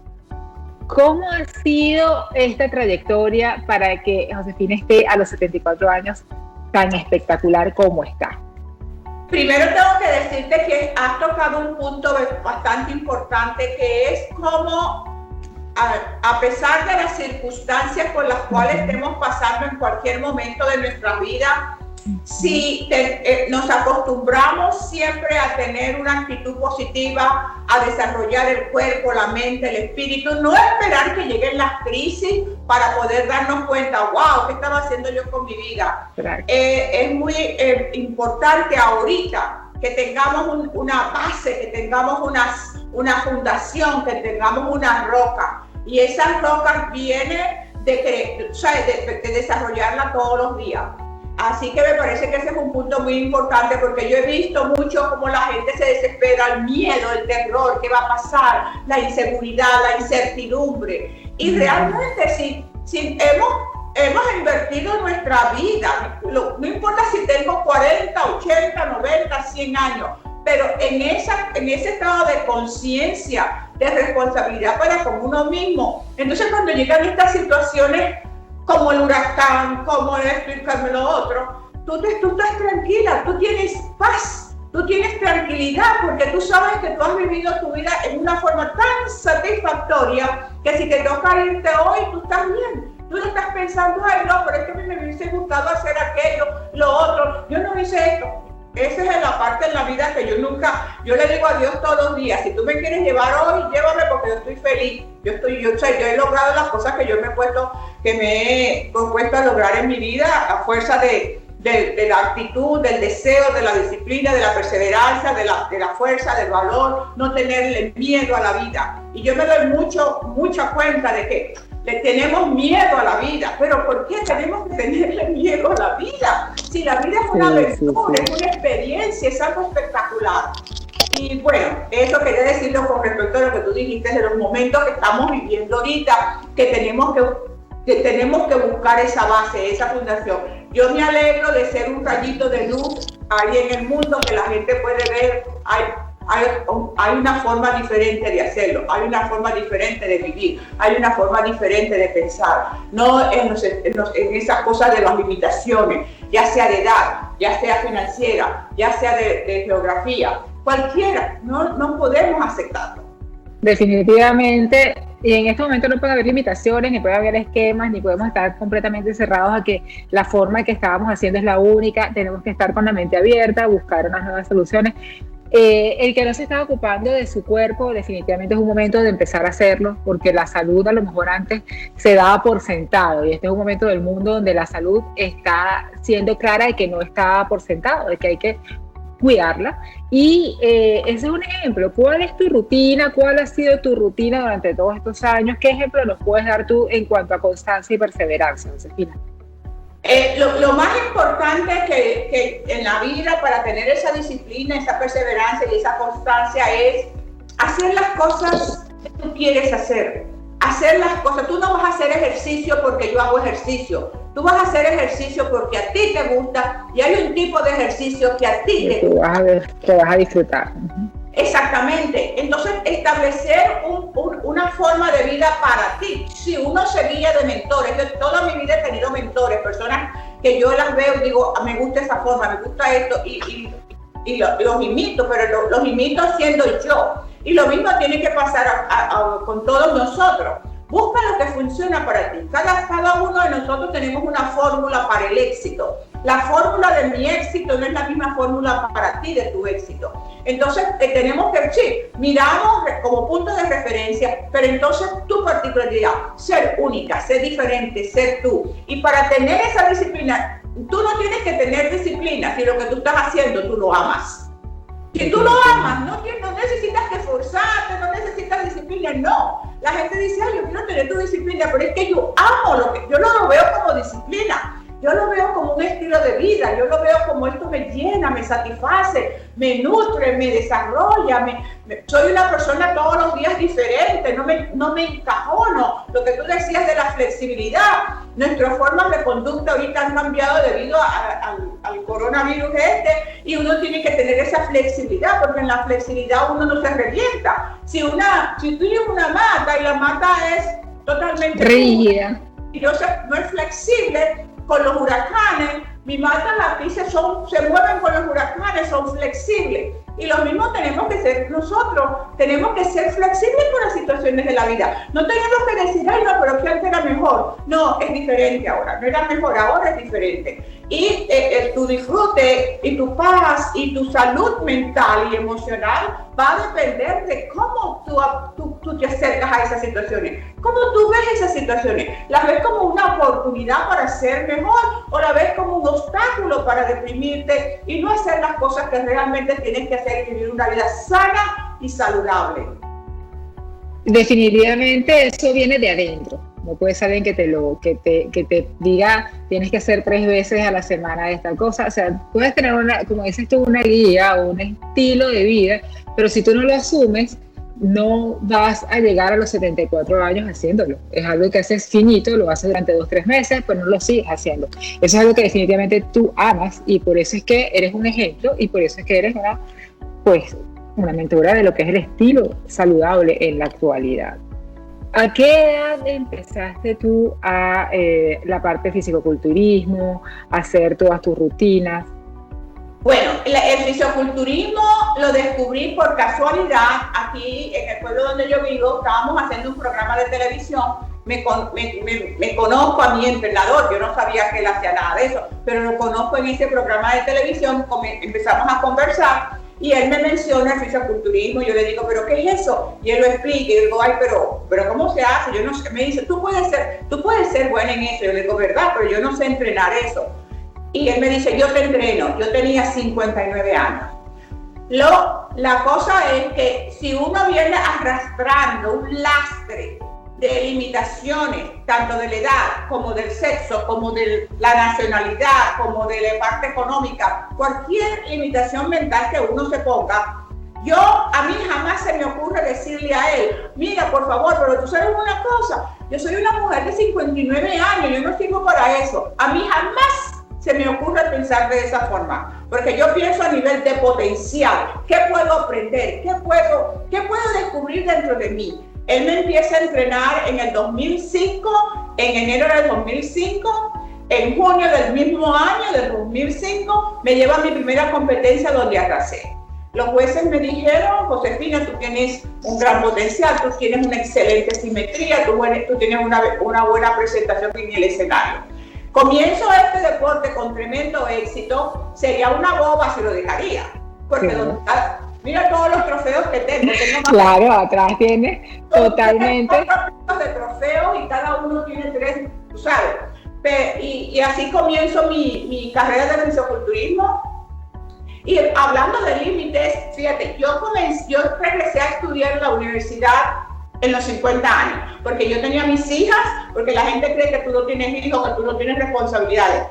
¿Cómo ha sido esta trayectoria para que Josefina esté a los 74 años tan espectacular como está?
Primero tengo que decirte que has tocado un punto bastante importante, que es cómo, a pesar de las circunstancias por las cuales estemos pasando en cualquier momento de nuestra vida, si nos acostumbramos siempre a tener una actitud positiva, a desarrollar el cuerpo, la mente, el espíritu, no esperar que lleguen las crisis para poder darnos cuenta, wow, ¿qué estaba haciendo yo con mi vida? Es muy importante ahorita que tengamos una base, que tengamos una fundación, que tengamos una roca. Y esas rocas vienen de desarrollarla todos los días. Así que me parece que ese es un punto muy importante, porque yo he visto mucho cómo la gente se desespera, el miedo, el terror, qué va a pasar, la inseguridad, la incertidumbre. Y realmente si hemos invertido nuestra vida, no importa si tengo 40, 80, 90, 100 años, pero en ese estado de conciencia, de responsabilidad para con uno mismo. Entonces cuando llegan estas situaciones como el huracán, como esto y como lo otro, tú estás tranquila, tú tienes paz, tú tienes tranquilidad, porque tú sabes que tú has vivido tu vida en una forma tan satisfactoria que si te toca irte hoy, tú estás bien. Tú no estás pensando, ay no, pero es que a mí me hubiese gustado hacer aquello, lo otro, yo no hice esto. Esa es la parte de la vida que yo le digo a Dios todos los días, si tú me quieres llevar hoy, llévame porque yo estoy feliz. Yo he logrado las cosas que me he propuesto a lograr en mi vida a fuerza de la actitud, del deseo, de la disciplina, de la perseverancia, de la fuerza, del valor, no tenerle miedo a la vida. Y yo me doy mucha cuenta de que le tenemos miedo a la vida. Pero ¿por qué tenemos que tenerle miedo a la vida? Si la vida es una aventura, es una experiencia, es algo espectacular. Y bueno, eso quería decirlo con respecto a lo que tú dijiste de los momentos que estamos viviendo ahorita, que tenemos que buscar esa base, esa fundación. Yo me alegro de ser un rayito de luz ahí en el mundo, que la gente puede ver, hay una forma diferente de hacerlo, hay una forma diferente de vivir, hay una forma diferente de pensar, no en esas cosas de las limitaciones, ya sea de edad, ya sea financiera, ya sea de geografía, cualquiera, no podemos aceptarlo.
Definitivamente, y en este momento no puede haber limitaciones, ni puede haber esquemas, ni podemos estar completamente cerrados a que la forma que estábamos haciendo es la única. Tenemos que estar con la mente abierta, buscar unas nuevas soluciones. El que no se está ocupando de su cuerpo definitivamente es un momento de empezar a hacerlo, porque la salud a lo mejor antes se daba por sentado, y este es un momento del mundo donde la salud está siendo clara de que no está por sentado, de que hay que cuidarla. Y ese es un ejemplo. ¿Cuál es tu rutina? ¿Cuál ha sido tu rutina durante todos estos años? ¿Qué ejemplo nos puedes dar tú en cuanto a constancia y perseverancia, Josefina?
Lo más importante que en la vida, para tener esa disciplina, esa perseverancia y esa constancia, es hacer las cosas que tú quieres hacer. Hacer las cosas. Tú no vas a hacer ejercicio porque yo hago ejercicio. Tú vas a hacer ejercicio porque a ti te gusta, y hay un tipo de ejercicio que a ti te gusta.
Que vas a disfrutar.
Exactamente. Entonces, establecer una forma de vida para ti. Si uno se guía de mentores, yo toda mi vida he tenido mentores, personas que yo las veo y digo, me gusta esa forma, me gusta esto, y los imito, pero los imito siendo yo. Y lo mismo tiene que pasar con todos nosotros. Busca lo que funciona para ti. Cada uno de nosotros tenemos una fórmula para el éxito. La fórmula de mi éxito no es la misma fórmula para ti de tu éxito. Entonces tenemos que, miramos como punto de referencia, pero entonces tu particularidad, ser única, ser diferente, ser tú. Y para tener esa disciplina, tú no tienes que tener disciplina si lo que tú estás haciendo tú lo amas. Si tú lo amas, no necesitas que forzarte, no necesitas disciplina, no. La gente dice, ay, yo quiero tener tu disciplina, pero es que yo amo yo no lo veo como disciplina. Yo lo veo como un estilo de vida, yo lo veo como esto me llena, me satisface, me nutre, me desarrolla, soy una persona todos los días diferente, no me encajono. Lo que tú decías de la flexibilidad, nuestras formas de conducta ahorita han cambiado debido al coronavirus y uno tiene que tener esa flexibilidad, porque en la flexibilidad uno no se revienta. Si tú tienes una mata y la mata es totalmente
rígida
y no es flexible, con los huracanes, mi mata, las pizzas se mueven con los huracanes, son flexibles. Y lo mismo tenemos que ser nosotros, tenemos que ser flexibles con las situaciones de la vida. No tenemos que decir, ay no, pero que antes era mejor. No, es diferente ahora, no era mejor, ahora es diferente. Y tu disfrute y tu paz y tu salud mental y emocional va a depender de cómo tú te acercas a esas situaciones, cómo tú ves esas situaciones. ¿Las ves como una oportunidad para ser mejor o la ves como un obstáculo para deprimirte y no hacer las cosas que realmente tienes que hacer y vivir una vida sana y saludable?
Definitivamente eso viene de adentro. No puede ser alguien que te diga tienes que hacer 3 veces a la semana esta cosa. O sea, puedes tener como dices tú, una guía o un estilo de vida, pero si tú no lo asumes, no vas a llegar a los 74 años haciéndolo. Es algo que haces finito, lo haces durante 2-3 meses, pero no lo sigues haciendo. Eso es algo que definitivamente tú amas y por eso es que eres un ejemplo y por eso es que eres una mentora de lo que es el estilo saludable en la actualidad. ¿A qué edad empezaste tú a la parte de fisicoculturismo, a hacer todas tus rutinas?
Bueno, el fisicoculturismo lo descubrí por casualidad. Aquí en el pueblo donde yo vivo estábamos haciendo un programa de televisión. Me conozco a mi entrenador, yo no sabía que él hacía nada de eso, pero lo conozco en ese programa de televisión. Empezamos a conversar y él me menciona el fisicoculturismo. Yo le digo, ¿pero qué es eso? Y él lo explica y yo digo, ay, pero ¿cómo se hace? Yo no sé. Me dice, tú puedes ser buena en eso. Yo le digo, ¿verdad? Pero yo no sé entrenar eso. Y él me dice, yo te entreno. Yo tenía 59 años. La cosa es que si uno viene arrastrando un lastre de limitaciones, tanto de la edad, como del sexo, como de la nacionalidad, como de la parte económica, cualquier limitación mental que uno se ponga, a mí jamás se me ocurre decirle a él, mira, por favor, pero tú sabes una cosa, yo soy una mujer de 59 años, yo no sirvo para eso. A mí jamás se me ocurre pensar de esa forma, porque yo pienso a nivel de potencial. ¿Qué puedo aprender? ¿Qué puedo descubrir dentro de mí? Él me empieza a entrenar en el 2005, en enero del 2005, en junio del mismo año, del 2005, me lleva a mi primera competencia donde arrasé. Los jueces me dijeron, Josefina, tú tienes un gran potencial, tú tienes una excelente simetría, tú tienes una buena presentación en el escenario. Comienzo este deporte con tremendo éxito, sería una boba si lo dejaría, porque mira todos los trofeos que tengo.
Claro, atrás tiene totalmente.
De trofeos y cada uno tiene 3, tú sabes. Y así comienzo mi carrera de fisicoculturismo. Y hablando de límites, fíjate, yo regresé a estudiar en la universidad en los 50 años, porque yo tenía mis hijas, porque la gente cree que tú no tienes hijos, que tú no tienes responsabilidades.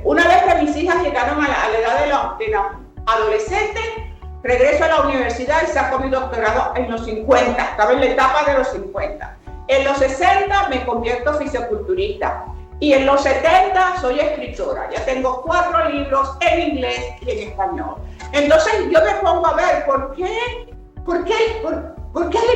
Una vez que mis hijas llegaron a la edad de la adolescente, regreso a la universidad y saco mi doctorado en los 50, estaba en la etapa de los 50. En los 60 me convierto fisicoculturista y en los 70 soy escritora. Ya tengo 4 libros en inglés y en español. Entonces yo me pongo a ver ¿por qué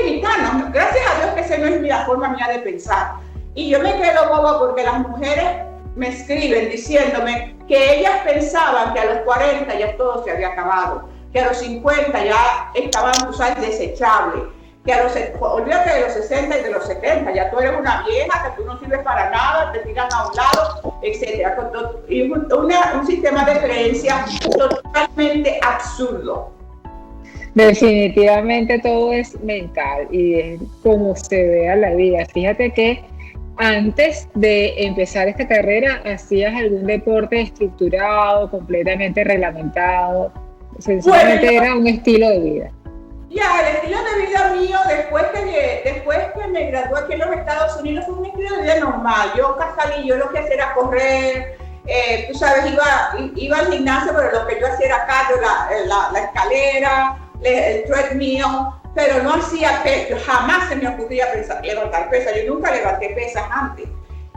limitarnos? Gracias a Dios que esa no es la forma mía de pensar. Y yo me quedo boba porque las mujeres me escriben diciéndome que ellas pensaban que a los 40 ya todo se había acabado, que a los 50 ya estaban, tú sabes, desechables, que olvídate de los 60 y de los 70, ya tú eres una vieja, que tú no sirves para nada, te tiran a un lado, etc. Y un sistema de creencias totalmente absurdo.
Definitivamente todo es mental y es como se vea la vida. Fíjate que antes de empezar esta carrera, ¿hacías algún deporte estructurado, completamente reglamentado? Sencillamente era un estilo de vida.
Ya, el estilo de vida mío, después que me gradué aquí en los Estados Unidos, fue un estilo de vida normal. Yo salí, yo lo que hacía era correr, tú sabes, iba al gimnasio, pero lo que yo hacía era cardio, la escalera, el treadmill, pero no hacía peso. Jamás se me ocurría levantar pesas. Yo nunca levanté pesas antes.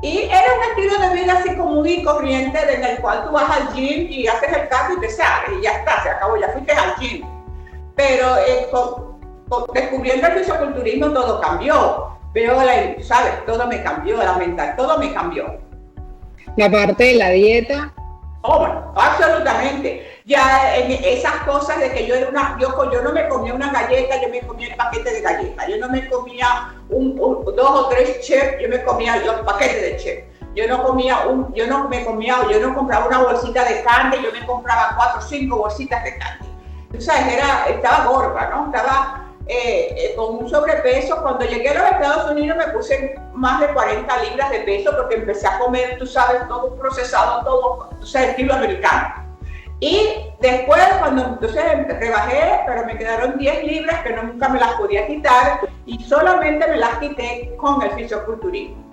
Y era un estilo de vida así común y corriente, en el cual tú vas al gym y haces el cardio y te sales, y ya está, se acabó, ya fuiste al gym. Pero descubriendo el fisioculturismo todo cambió. ¿Sabes? Todo me cambió, la mental, todo me cambió.
La parte de la dieta.
Oh, bueno, absolutamente. Ya en esas cosas de que yo no me comía una galleta, yo me comía el paquete de galletas. Yo no me comía 2 o 3 chips, yo me comía los paquetes de chips. Yo no compraba una bolsita de candy, yo me compraba 4 o 5 bolsitas de candy. Tú sabes, estaba gorda, ¿no? Estaba con un sobrepeso. Cuando llegué a los Estados Unidos me puse más de 40 libras de peso porque empecé a comer, tú sabes, todo procesado, todo, tú sabes, estilo americano. Y después, entonces rebajé, pero me quedaron 10 libras que nunca me las podía quitar y solamente me las quité con el fisioculturismo.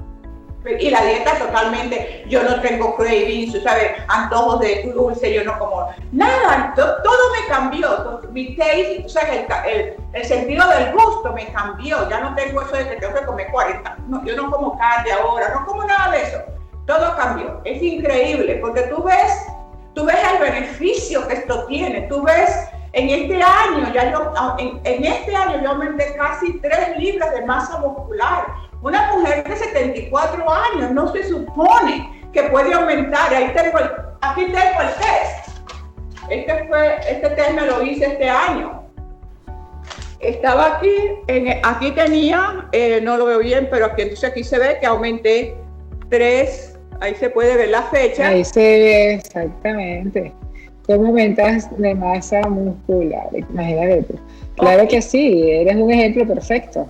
Y la dieta totalmente, yo no tengo cravings, tú sabes, antojos de dulce, yo no como nada, todo me cambió, mi taste, tú sabes, el sentido del gusto me cambió, ya no tengo eso de que tengo que comer 40, no, yo no como carne ahora, no como nada de eso, todo cambió, es increíble, porque tú ves el beneficio que esto tiene, tú ves, en este año yo aumenté casi 3 libras de masa muscular. Una mujer de 74 años no se supone que puede aumentar. Aquí tengo el test. Este test me lo hice este año. Estaba aquí tenía, no lo veo bien, pero aquí se ve que aumenté 3, ahí se puede ver la fecha.
Ahí se ve exactamente cómo aumentas de masa muscular, imagínate tú. Claro que sí, eres un ejemplo perfecto.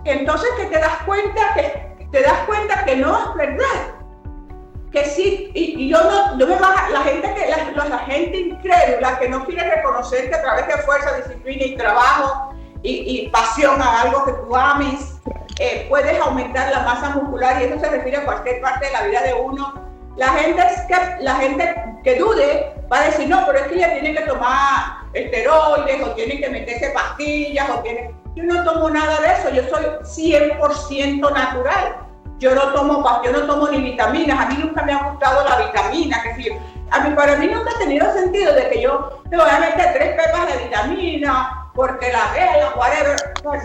Entonces que te das cuenta que no es verdad, que sí, y yo me baja, la gente incrédula que no quiere reconocer que a través de fuerza, disciplina y trabajo y pasión a algo que tú ames, puedes aumentar la masa muscular, y eso se refiere a cualquier parte de la vida de uno. La gente que dude va a decir, no, pero es que ella tiene que tomar esteroides o tiene que meterse pastillas Yo no tomo nada de eso, yo soy 100% natural. Yo no tomo ni vitaminas, a mí nunca me ha gustado la vitamina, para mí nunca ha tenido sentido de que yo me voy a meter 3 pepas de vitamina, porque la vela, whatever.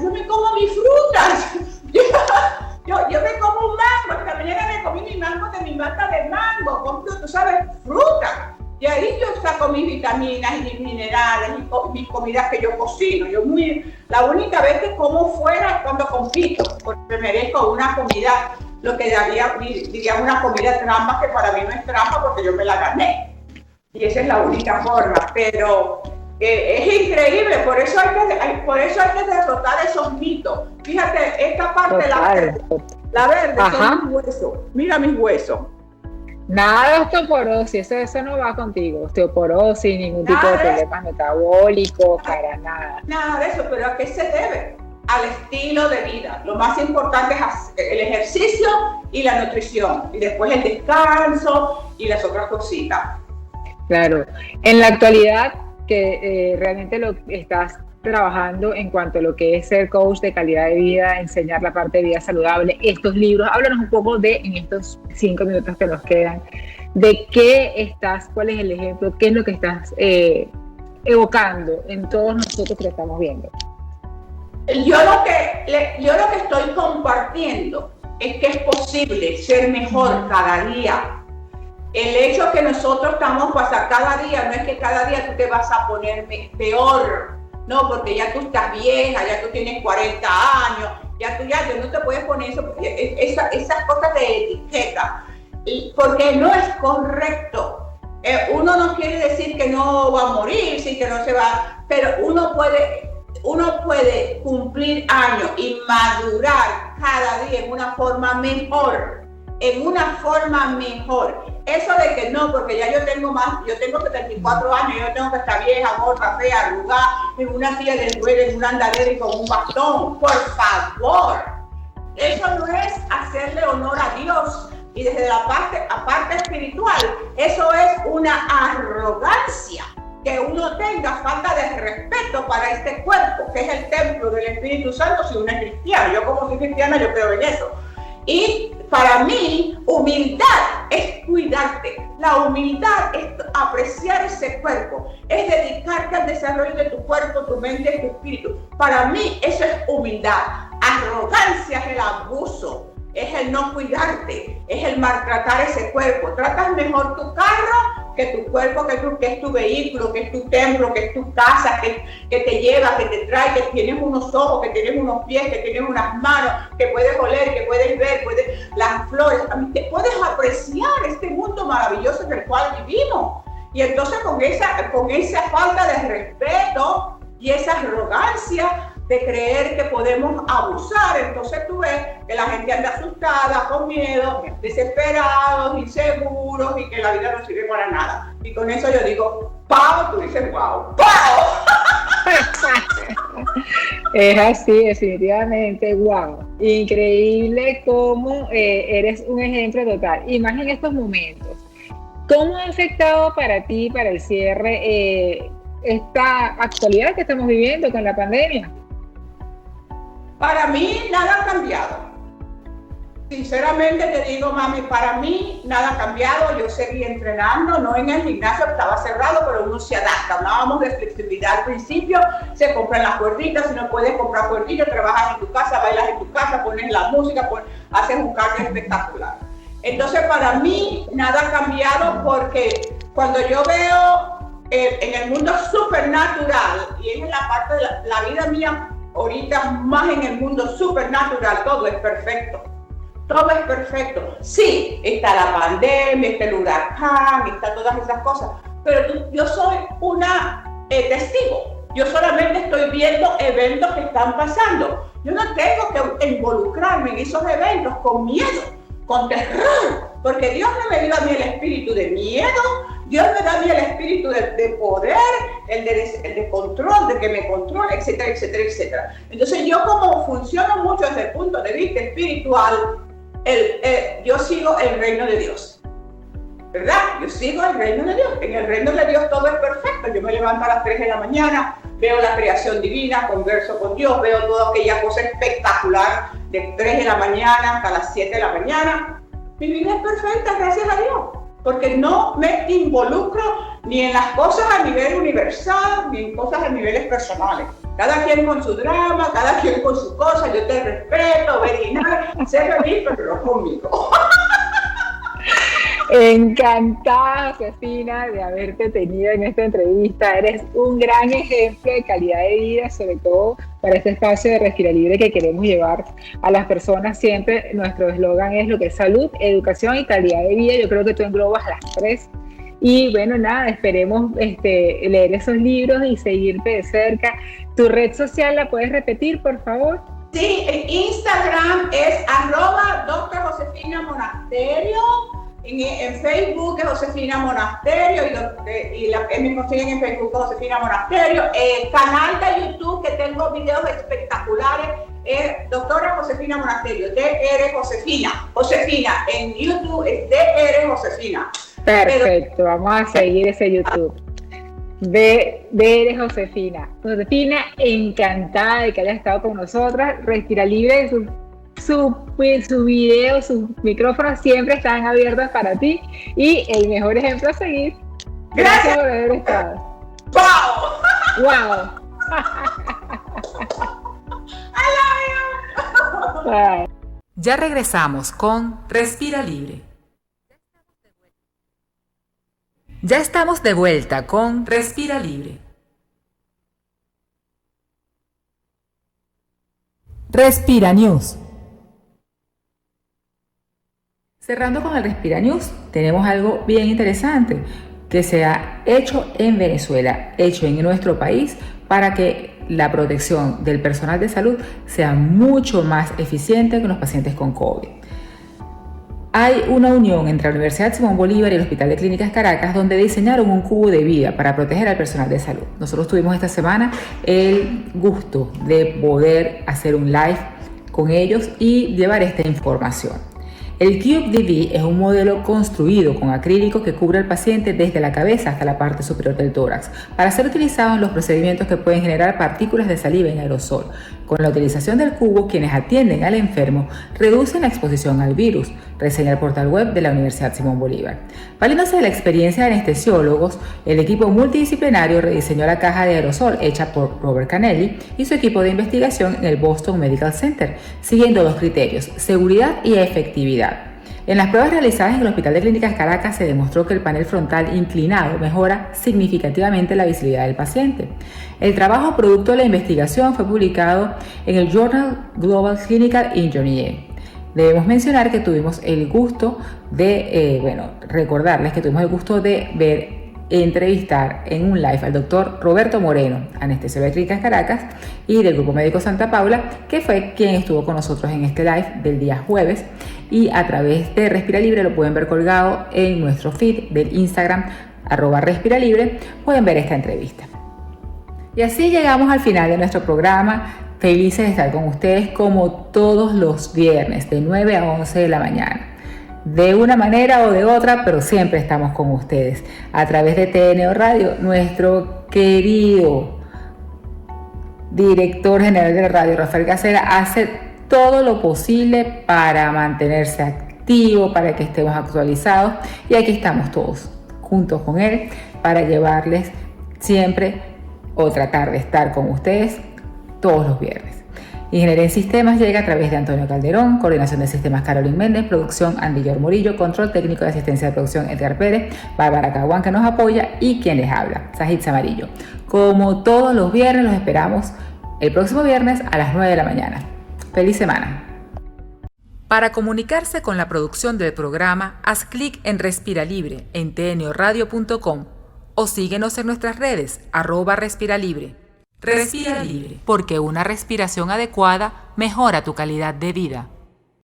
Yo me como mis frutas. Yo me como un mango, esta mañana me comí mi mango de mi mata de mango, compro, tú sabes, fruta. Y ahí yo saco mis vitaminas y mis minerales y mis comidas que yo cocino. La única vez que como fuera es cuando compito, porque merezco una comida, lo que diría una comida trampa, que para mí no es trampa porque yo me la gané. Y esa es la única forma, pero es increíble, por eso hay que derrotar esos mitos. Fíjate, esta parte, la verde, son mis huesos. Mira mis huesos.
Nada de osteoporosis, eso no va contigo, osteoporosis, ningún tipo de problemas metabólicos, para nada.
Nada de eso, pero ¿a qué se debe? Al estilo de vida. Lo más importante es el ejercicio y la nutrición, y después el descanso y las otras cositas.
Claro, en la actualidad que realmente lo estás trabajando en cuanto a lo que es ser coach de calidad de vida, enseñar la parte de vida saludable, estos libros, háblanos un poco en estos 5 minutos que nos quedan, de cuál es el ejemplo, qué es lo que estás evocando en todos nosotros que lo estamos viendo.
Yo lo que estoy compartiendo es que es posible ser mejor cada día. El hecho que nosotros estamos pasando cada día, no es que cada día tú te vas a poner peor. No, porque ya tú estás vieja, ya tú tienes 40 años, ya no te puedes poner esas cosas de etiqueta, porque no es correcto. Uno no quiere decir que no va a morir, sí, que no se va, pero uno puede uno puede cumplir años y madurar cada día en una forma mejor. Eso de que no, porque ya yo tengo 74 años, yo tengo que estar vieja, gorda, fea, arrugada, en una silla de ruedas, en una andadera y con un bastón. Por favor, eso no es hacerle honor a Dios. Y desde la parte espiritual, eso es una arrogancia. Que uno tenga falta de respeto para este cuerpo, que es el templo del Espíritu Santo si uno es cristiano. Yo como soy cristiana, yo creo en eso. Y para mí, humildad es cuidarte. La humildad es apreciar ese cuerpo, es dedicarte al desarrollo de tu cuerpo, tu mente y tu espíritu. Para mí, eso es humildad. Arrogancia es el abuso, es el no cuidarte, es el maltratar ese cuerpo. Tratas mejor tu carro que tu cuerpo, que es tu vehículo, que es tu templo, que es tu casa, que te lleva, que te trae, que tienes unos ojos, que tienes unos pies, que tienes unas manos, que puedes oler, que puedes ver, las flores, que puedes apreciar este mundo maravilloso en el cual vivimos. Y entonces con esa falta de respeto y esa arrogancia de creer que podemos abusar, entonces tú ves que la gente anda asustada, con miedo, desesperados, inseguros y que la vida no sirve para nada. Y con eso yo digo, ¡pau! Tú dices, ¡wow! ¡Pau!
Es así, definitivamente, wow. Increíble cómo eres un ejemplo total. Y más en estos momentos. ¿Cómo ha afectado para ti, para el cierre, esta actualidad que estamos viviendo con la pandemia?
Para mí nada ha cambiado. Sinceramente te digo, mami, para mí nada ha cambiado. Yo seguí entrenando, no en el gimnasio, estaba cerrado, pero uno se adapta. Hablábamos de flexibilidad al principio, se compran las cuerditas, si no puedes comprar cuerditas, trabajas en tu casa, bailas en tu casa, pones la música, haces un cardio espectacular. Entonces para mí nada ha cambiado porque cuando yo veo en el mundo supernatural, y es en la parte de la vida mía, ahorita más en el mundo supernatural, todo es perfecto. Todo es perfecto. Sí, está la pandemia, está el huracán, está todas esas cosas, pero yo soy una testigo. Yo solamente estoy viendo eventos que están pasando. Yo no tengo que involucrarme en esos eventos con miedo, con terror, porque Dios no me dio a mí el espíritu de miedo, Dios me da a mí el espíritu de poder, el de control, de que me controle, etcétera, etcétera, etcétera. Entonces yo como funciono mucho desde el punto de vista espiritual, yo sigo el reino de Dios, ¿verdad? Yo sigo el reino de Dios. En el reino de Dios todo es perfecto. Yo me levanto a las 3 de la mañana, veo la creación divina, converso con Dios, veo toda aquella cosa espectacular de 3 de la mañana hasta las 7 de la mañana. Mi vida es perfecta, gracias a Dios, porque no me involucro ni en las cosas a nivel universal, ni en cosas a niveles personales. Cada quien con su drama, cada quien con su cosa, yo te respeto, original, sé feliz, pero no conmigo.
Encantada, Josefina, de haberte tenido en esta entrevista. Eres un gran ejemplo de calidad de vida, sobre todo para este espacio de Respira Libre que queremos llevar a las personas. Siempre nuestro eslogan es lo que es salud, educación y calidad de vida. Yo creo que tú englobas las tres. Y bueno, nada, esperemos leer esos libros y seguirte de cerca. ¿Tu red social la puedes repetir, por favor?
Sí, en Instagram es @Dr. Josefina Monasterio. En Facebook es Josefina Monasterio y me consiguen en Facebook Josefina Monasterio. El canal de YouTube que tengo videos espectaculares es Doctora Josefina Monasterio, DR Josefina. Josefina, en YouTube es DR Josefina.
Perfecto, vamos a seguir ese YouTube. DR Josefina. Josefina, encantada de que hayas estado con nosotras. Respira Libre, su video, sus micrófonos siempre están abiertos para ti y el mejor ejemplo a seguir. Gracias por haber estado.
¡Wow!
¡Wow!
I love you.
Bye.
Ya regresamos con Respira Libre. Ya estamos de vuelta con Respira Libre. Respira News. Cerrando con el Respira News, tenemos algo bien interesante que se ha hecho en Venezuela, hecho en nuestro país, para que la protección del personal de salud sea mucho más eficiente con los pacientes con COVID. Hay una unión entre la Universidad Simón Bolívar y el Hospital de Clínicas Caracas, donde diseñaron un cubo de vida para proteger al personal de salud. Nosotros tuvimos esta semana el gusto de poder hacer un live con ellos y llevar esta información. El Cube DV es un modelo construido con acrílico que cubre al paciente desde la cabeza hasta la parte superior del tórax para ser utilizado en los procedimientos que pueden generar partículas de saliva en aerosol. Con la utilización del cubo, quienes atienden al enfermo reducen la exposición al virus, reseña el portal web de la Universidad Simón Bolívar. Valiéndose de la experiencia de anestesiólogos, el equipo multidisciplinario rediseñó la caja de aerosol hecha por Robert Canelli y su equipo de investigación en el Boston Medical Center, siguiendo dos criterios: seguridad y efectividad. En las pruebas realizadas en el Hospital de Clínicas Caracas se demostró que el panel frontal inclinado mejora significativamente la visibilidad del paciente. El trabajo producto de la investigación fue publicado en el Journal Global Clinical Engineering. Debemos mencionar que tuvimos el gusto de, recordarles que tuvimos el gusto de entrevistar en un live al doctor Roberto Moreno, anestesiólogo de Clínicas Caracas y del Grupo Médico Santa Paula, que fue quien estuvo con nosotros en este live del día jueves, y a través de Respira Libre lo pueden ver colgado en nuestro feed del Instagram @respiralibre, pueden ver esta entrevista. Y así llegamos al final de nuestro programa, felices de estar con ustedes como todos los viernes de 9 a 11 de la mañana. De una manera o de otra, pero siempre estamos con ustedes a través de TNO Radio. Nuestro querido director general de la radio, Rafael Gacera, hace todo lo posible para mantenerse activo, para que estemos actualizados, y aquí estamos todos juntos con él para llevarles siempre o tratar de estar con ustedes todos los viernes. Ingeniería en Sistemas llega a través de Antonio Calderón, coordinación de sistemas Carolyn Méndez, producción Andillor Murillo, control técnico de asistencia de producción Edgar Pérez, Bárbara Caguán, que nos apoya, y quien les habla, Sajid Amarillo. Como todos los viernes, los esperamos el próximo viernes a las 9 de la mañana. ¡Feliz semana! Para comunicarse con la producción del programa, haz clic en Respira Libre en tnoradio.com o síguenos en nuestras redes @respiralibre. Respira Libre, porque una respiración adecuada mejora tu calidad de vida.